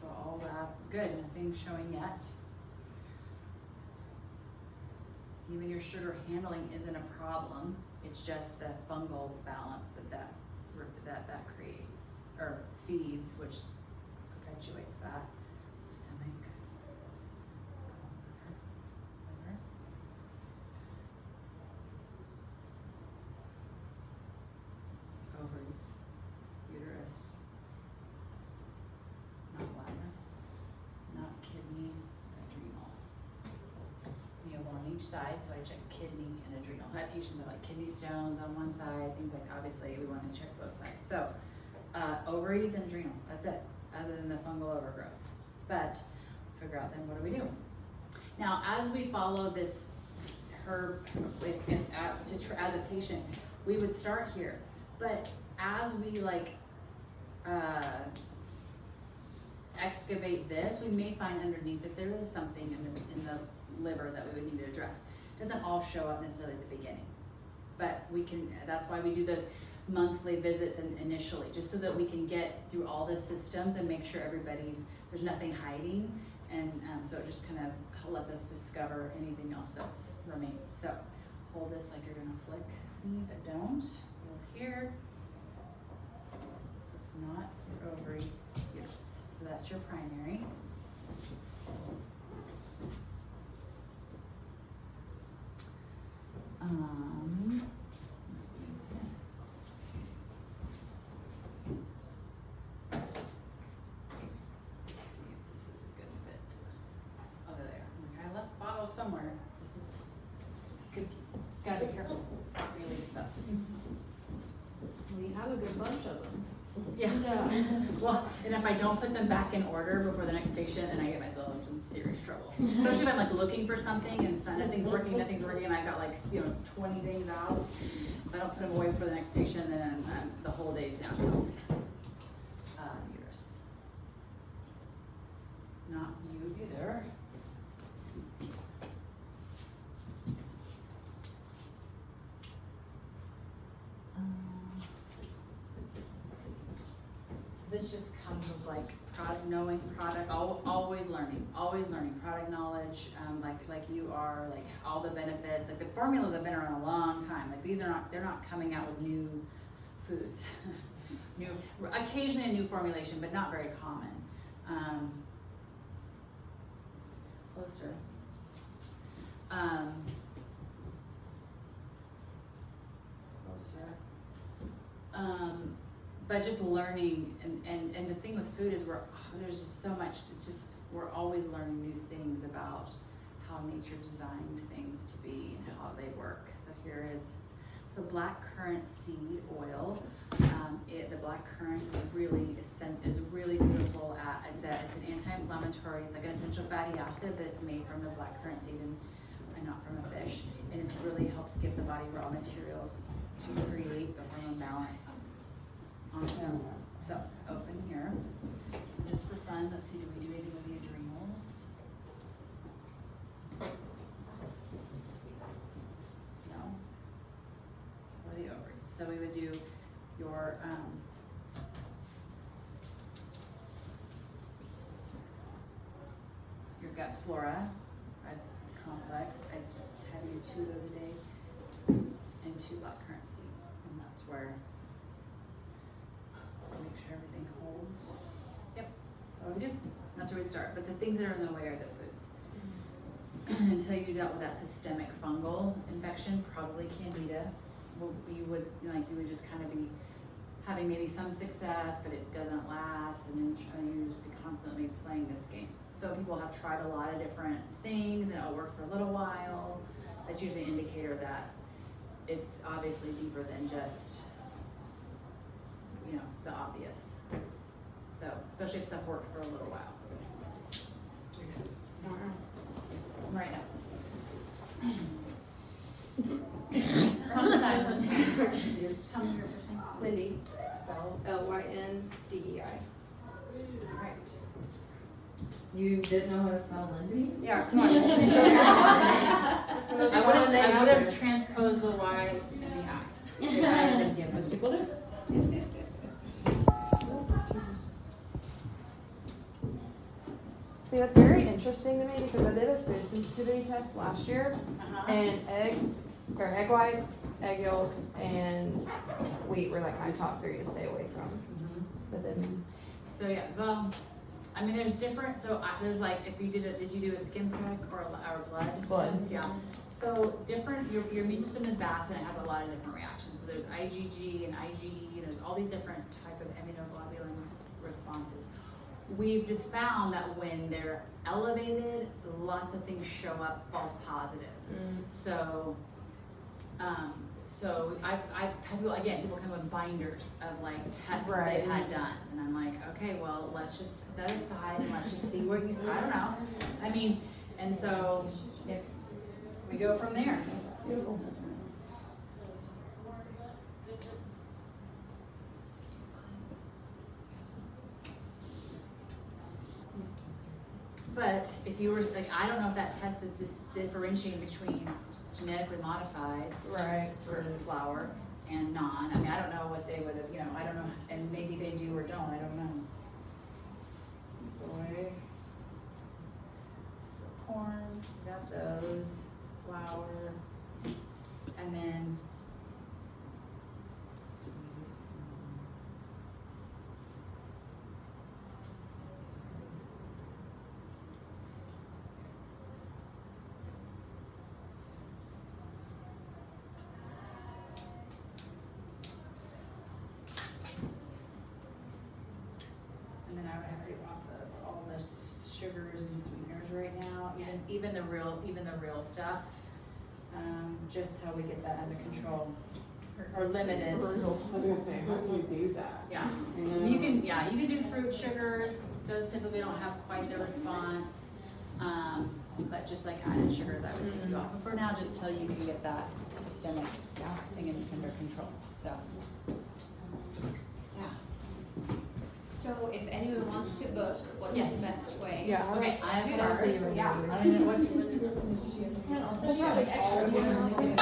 So all that, good, nothing showing yet. Even your sugar handling isn't a problem, it's just the fungal balance that creates, or feeds, which perpetuates that. Stomach, liver. Ovaries, uterus, not bladder, not kidney, adrenal. Neoboni. each side, so I check kidney and adrenal. I have patients that have like kidney stones on one side, things like, obviously we want to check both sides. So, ovaries and adrenal, that's it, other than the fungal overgrowth. But figure out then what do we do? Now, as we follow this as a patient, we would start here, but as we excavate this, we may find underneath that there is something in the liver that we would need to address. It doesn't all show up necessarily at the beginning, but we can. That's why we do those monthly visits initially, just so that we can get through all the systems and make sure there's nothing hiding, and so it just kind of lets us discover anything else that's remains. So hold this like you're gonna flick me, but don't. Hold here. So it's not your ovary, uterus. So that's your primary. Let's see if this is a good fit. Oh, there. I left bottles somewhere. This is good. Gotta be careful. Really stuff. We have a good bunch of them. Yeah. Well, and if I don't put them back in order before the next patient, then I get myself in some serious trouble. Especially if I'm like looking for something and nothing's working, and I've got 20 things out. If I don't put them away before the next patient, then the whole day's down. Uterus. Not you either. This just comes with knowing product, always learning product knowledge, like you are, like all the benefits, like the formulas have been around a long time. Like they're not coming out with new foods, occasionally a new formulation, but not very common. Closer. But just learning, and the thing with food is there's just so much, we're always learning new things about how nature designed things to be and how they work. So here is, black currant seed oil. The black currant is really beautiful. It's an anti-inflammatory. It's like an essential fatty acid, but it's made from the black currant seed and not from a fish. And it really helps give the body raw materials to create the hormone balance on its own. So open here. So just for fun, let's see, do we do anything with the adrenals? No. Or the ovaries. So we would do your gut flora. That's complex. I'd have you 2 of those a day and 2 black currant seed, and that's where. Make sure everything holds. Yep, that's all we do. That's where we start. But the things that are in the way are the foods. Until you dealt with that systemic fungal infection, probably candida, you would just kind of be having maybe some success, but it doesnn't last, and then you just be constantly playing this game. So people have tried a lot of different things, and it'll work for a little while. That's usually an indicator that it's obviously deeper than just the obvious. So, especially if stuff worked for a little while. Right now. Wrong side. Tell me your first name. Lindy, Spell. Lyndei. Right. You didn't know how to spell Lindy? Yeah, come on. It's so hard. I would have transposed the Y and the I. Most people do. See, that's very interesting to me because I did a food sensitivity test last year, and egg whites, egg yolks, and wheat were like my top 3 to stay away from. But then, so yeah, well, I mean, there's different. So there's like, if you did you do a skin prick or blood? Blood. Yeah. So different. Your immune system is vast and it has a lot of different reactions. So there's IgG and IgE. There's all these different type of immunoglobulin responses. we've just found that when they're elevated, lots of things show up false positive. So, so I've had people, again, people come with binders of like tests that they've had done. And I'm like, okay, well, let's just put that aside and let's just see what you, I don't know. I mean, and so we go from there. Beautiful. But if you were like, I don't know if that test is differentiating between genetically modified Right. for flour and non. I mean, I don't know what they would have, you know, I don't know, and maybe they do or don't, I don't know. Soy, so corn, got those, flour, and then I would have to go off of all the sugars and sweeteners right now, even the real stuff, just how we get that under control or limited. I was gonna say, how do you do that? Yeah, you can do fruit sugars. Those typically don't have quite the response, but just like added sugars, I would take you off. But for now, just till you can get that systemic thing under control. So. So if anyone wants to book, what's Yes. the best way? Yeah. Okay, I Do have that. ours. Yeah. I don't know what. And also share with everyone.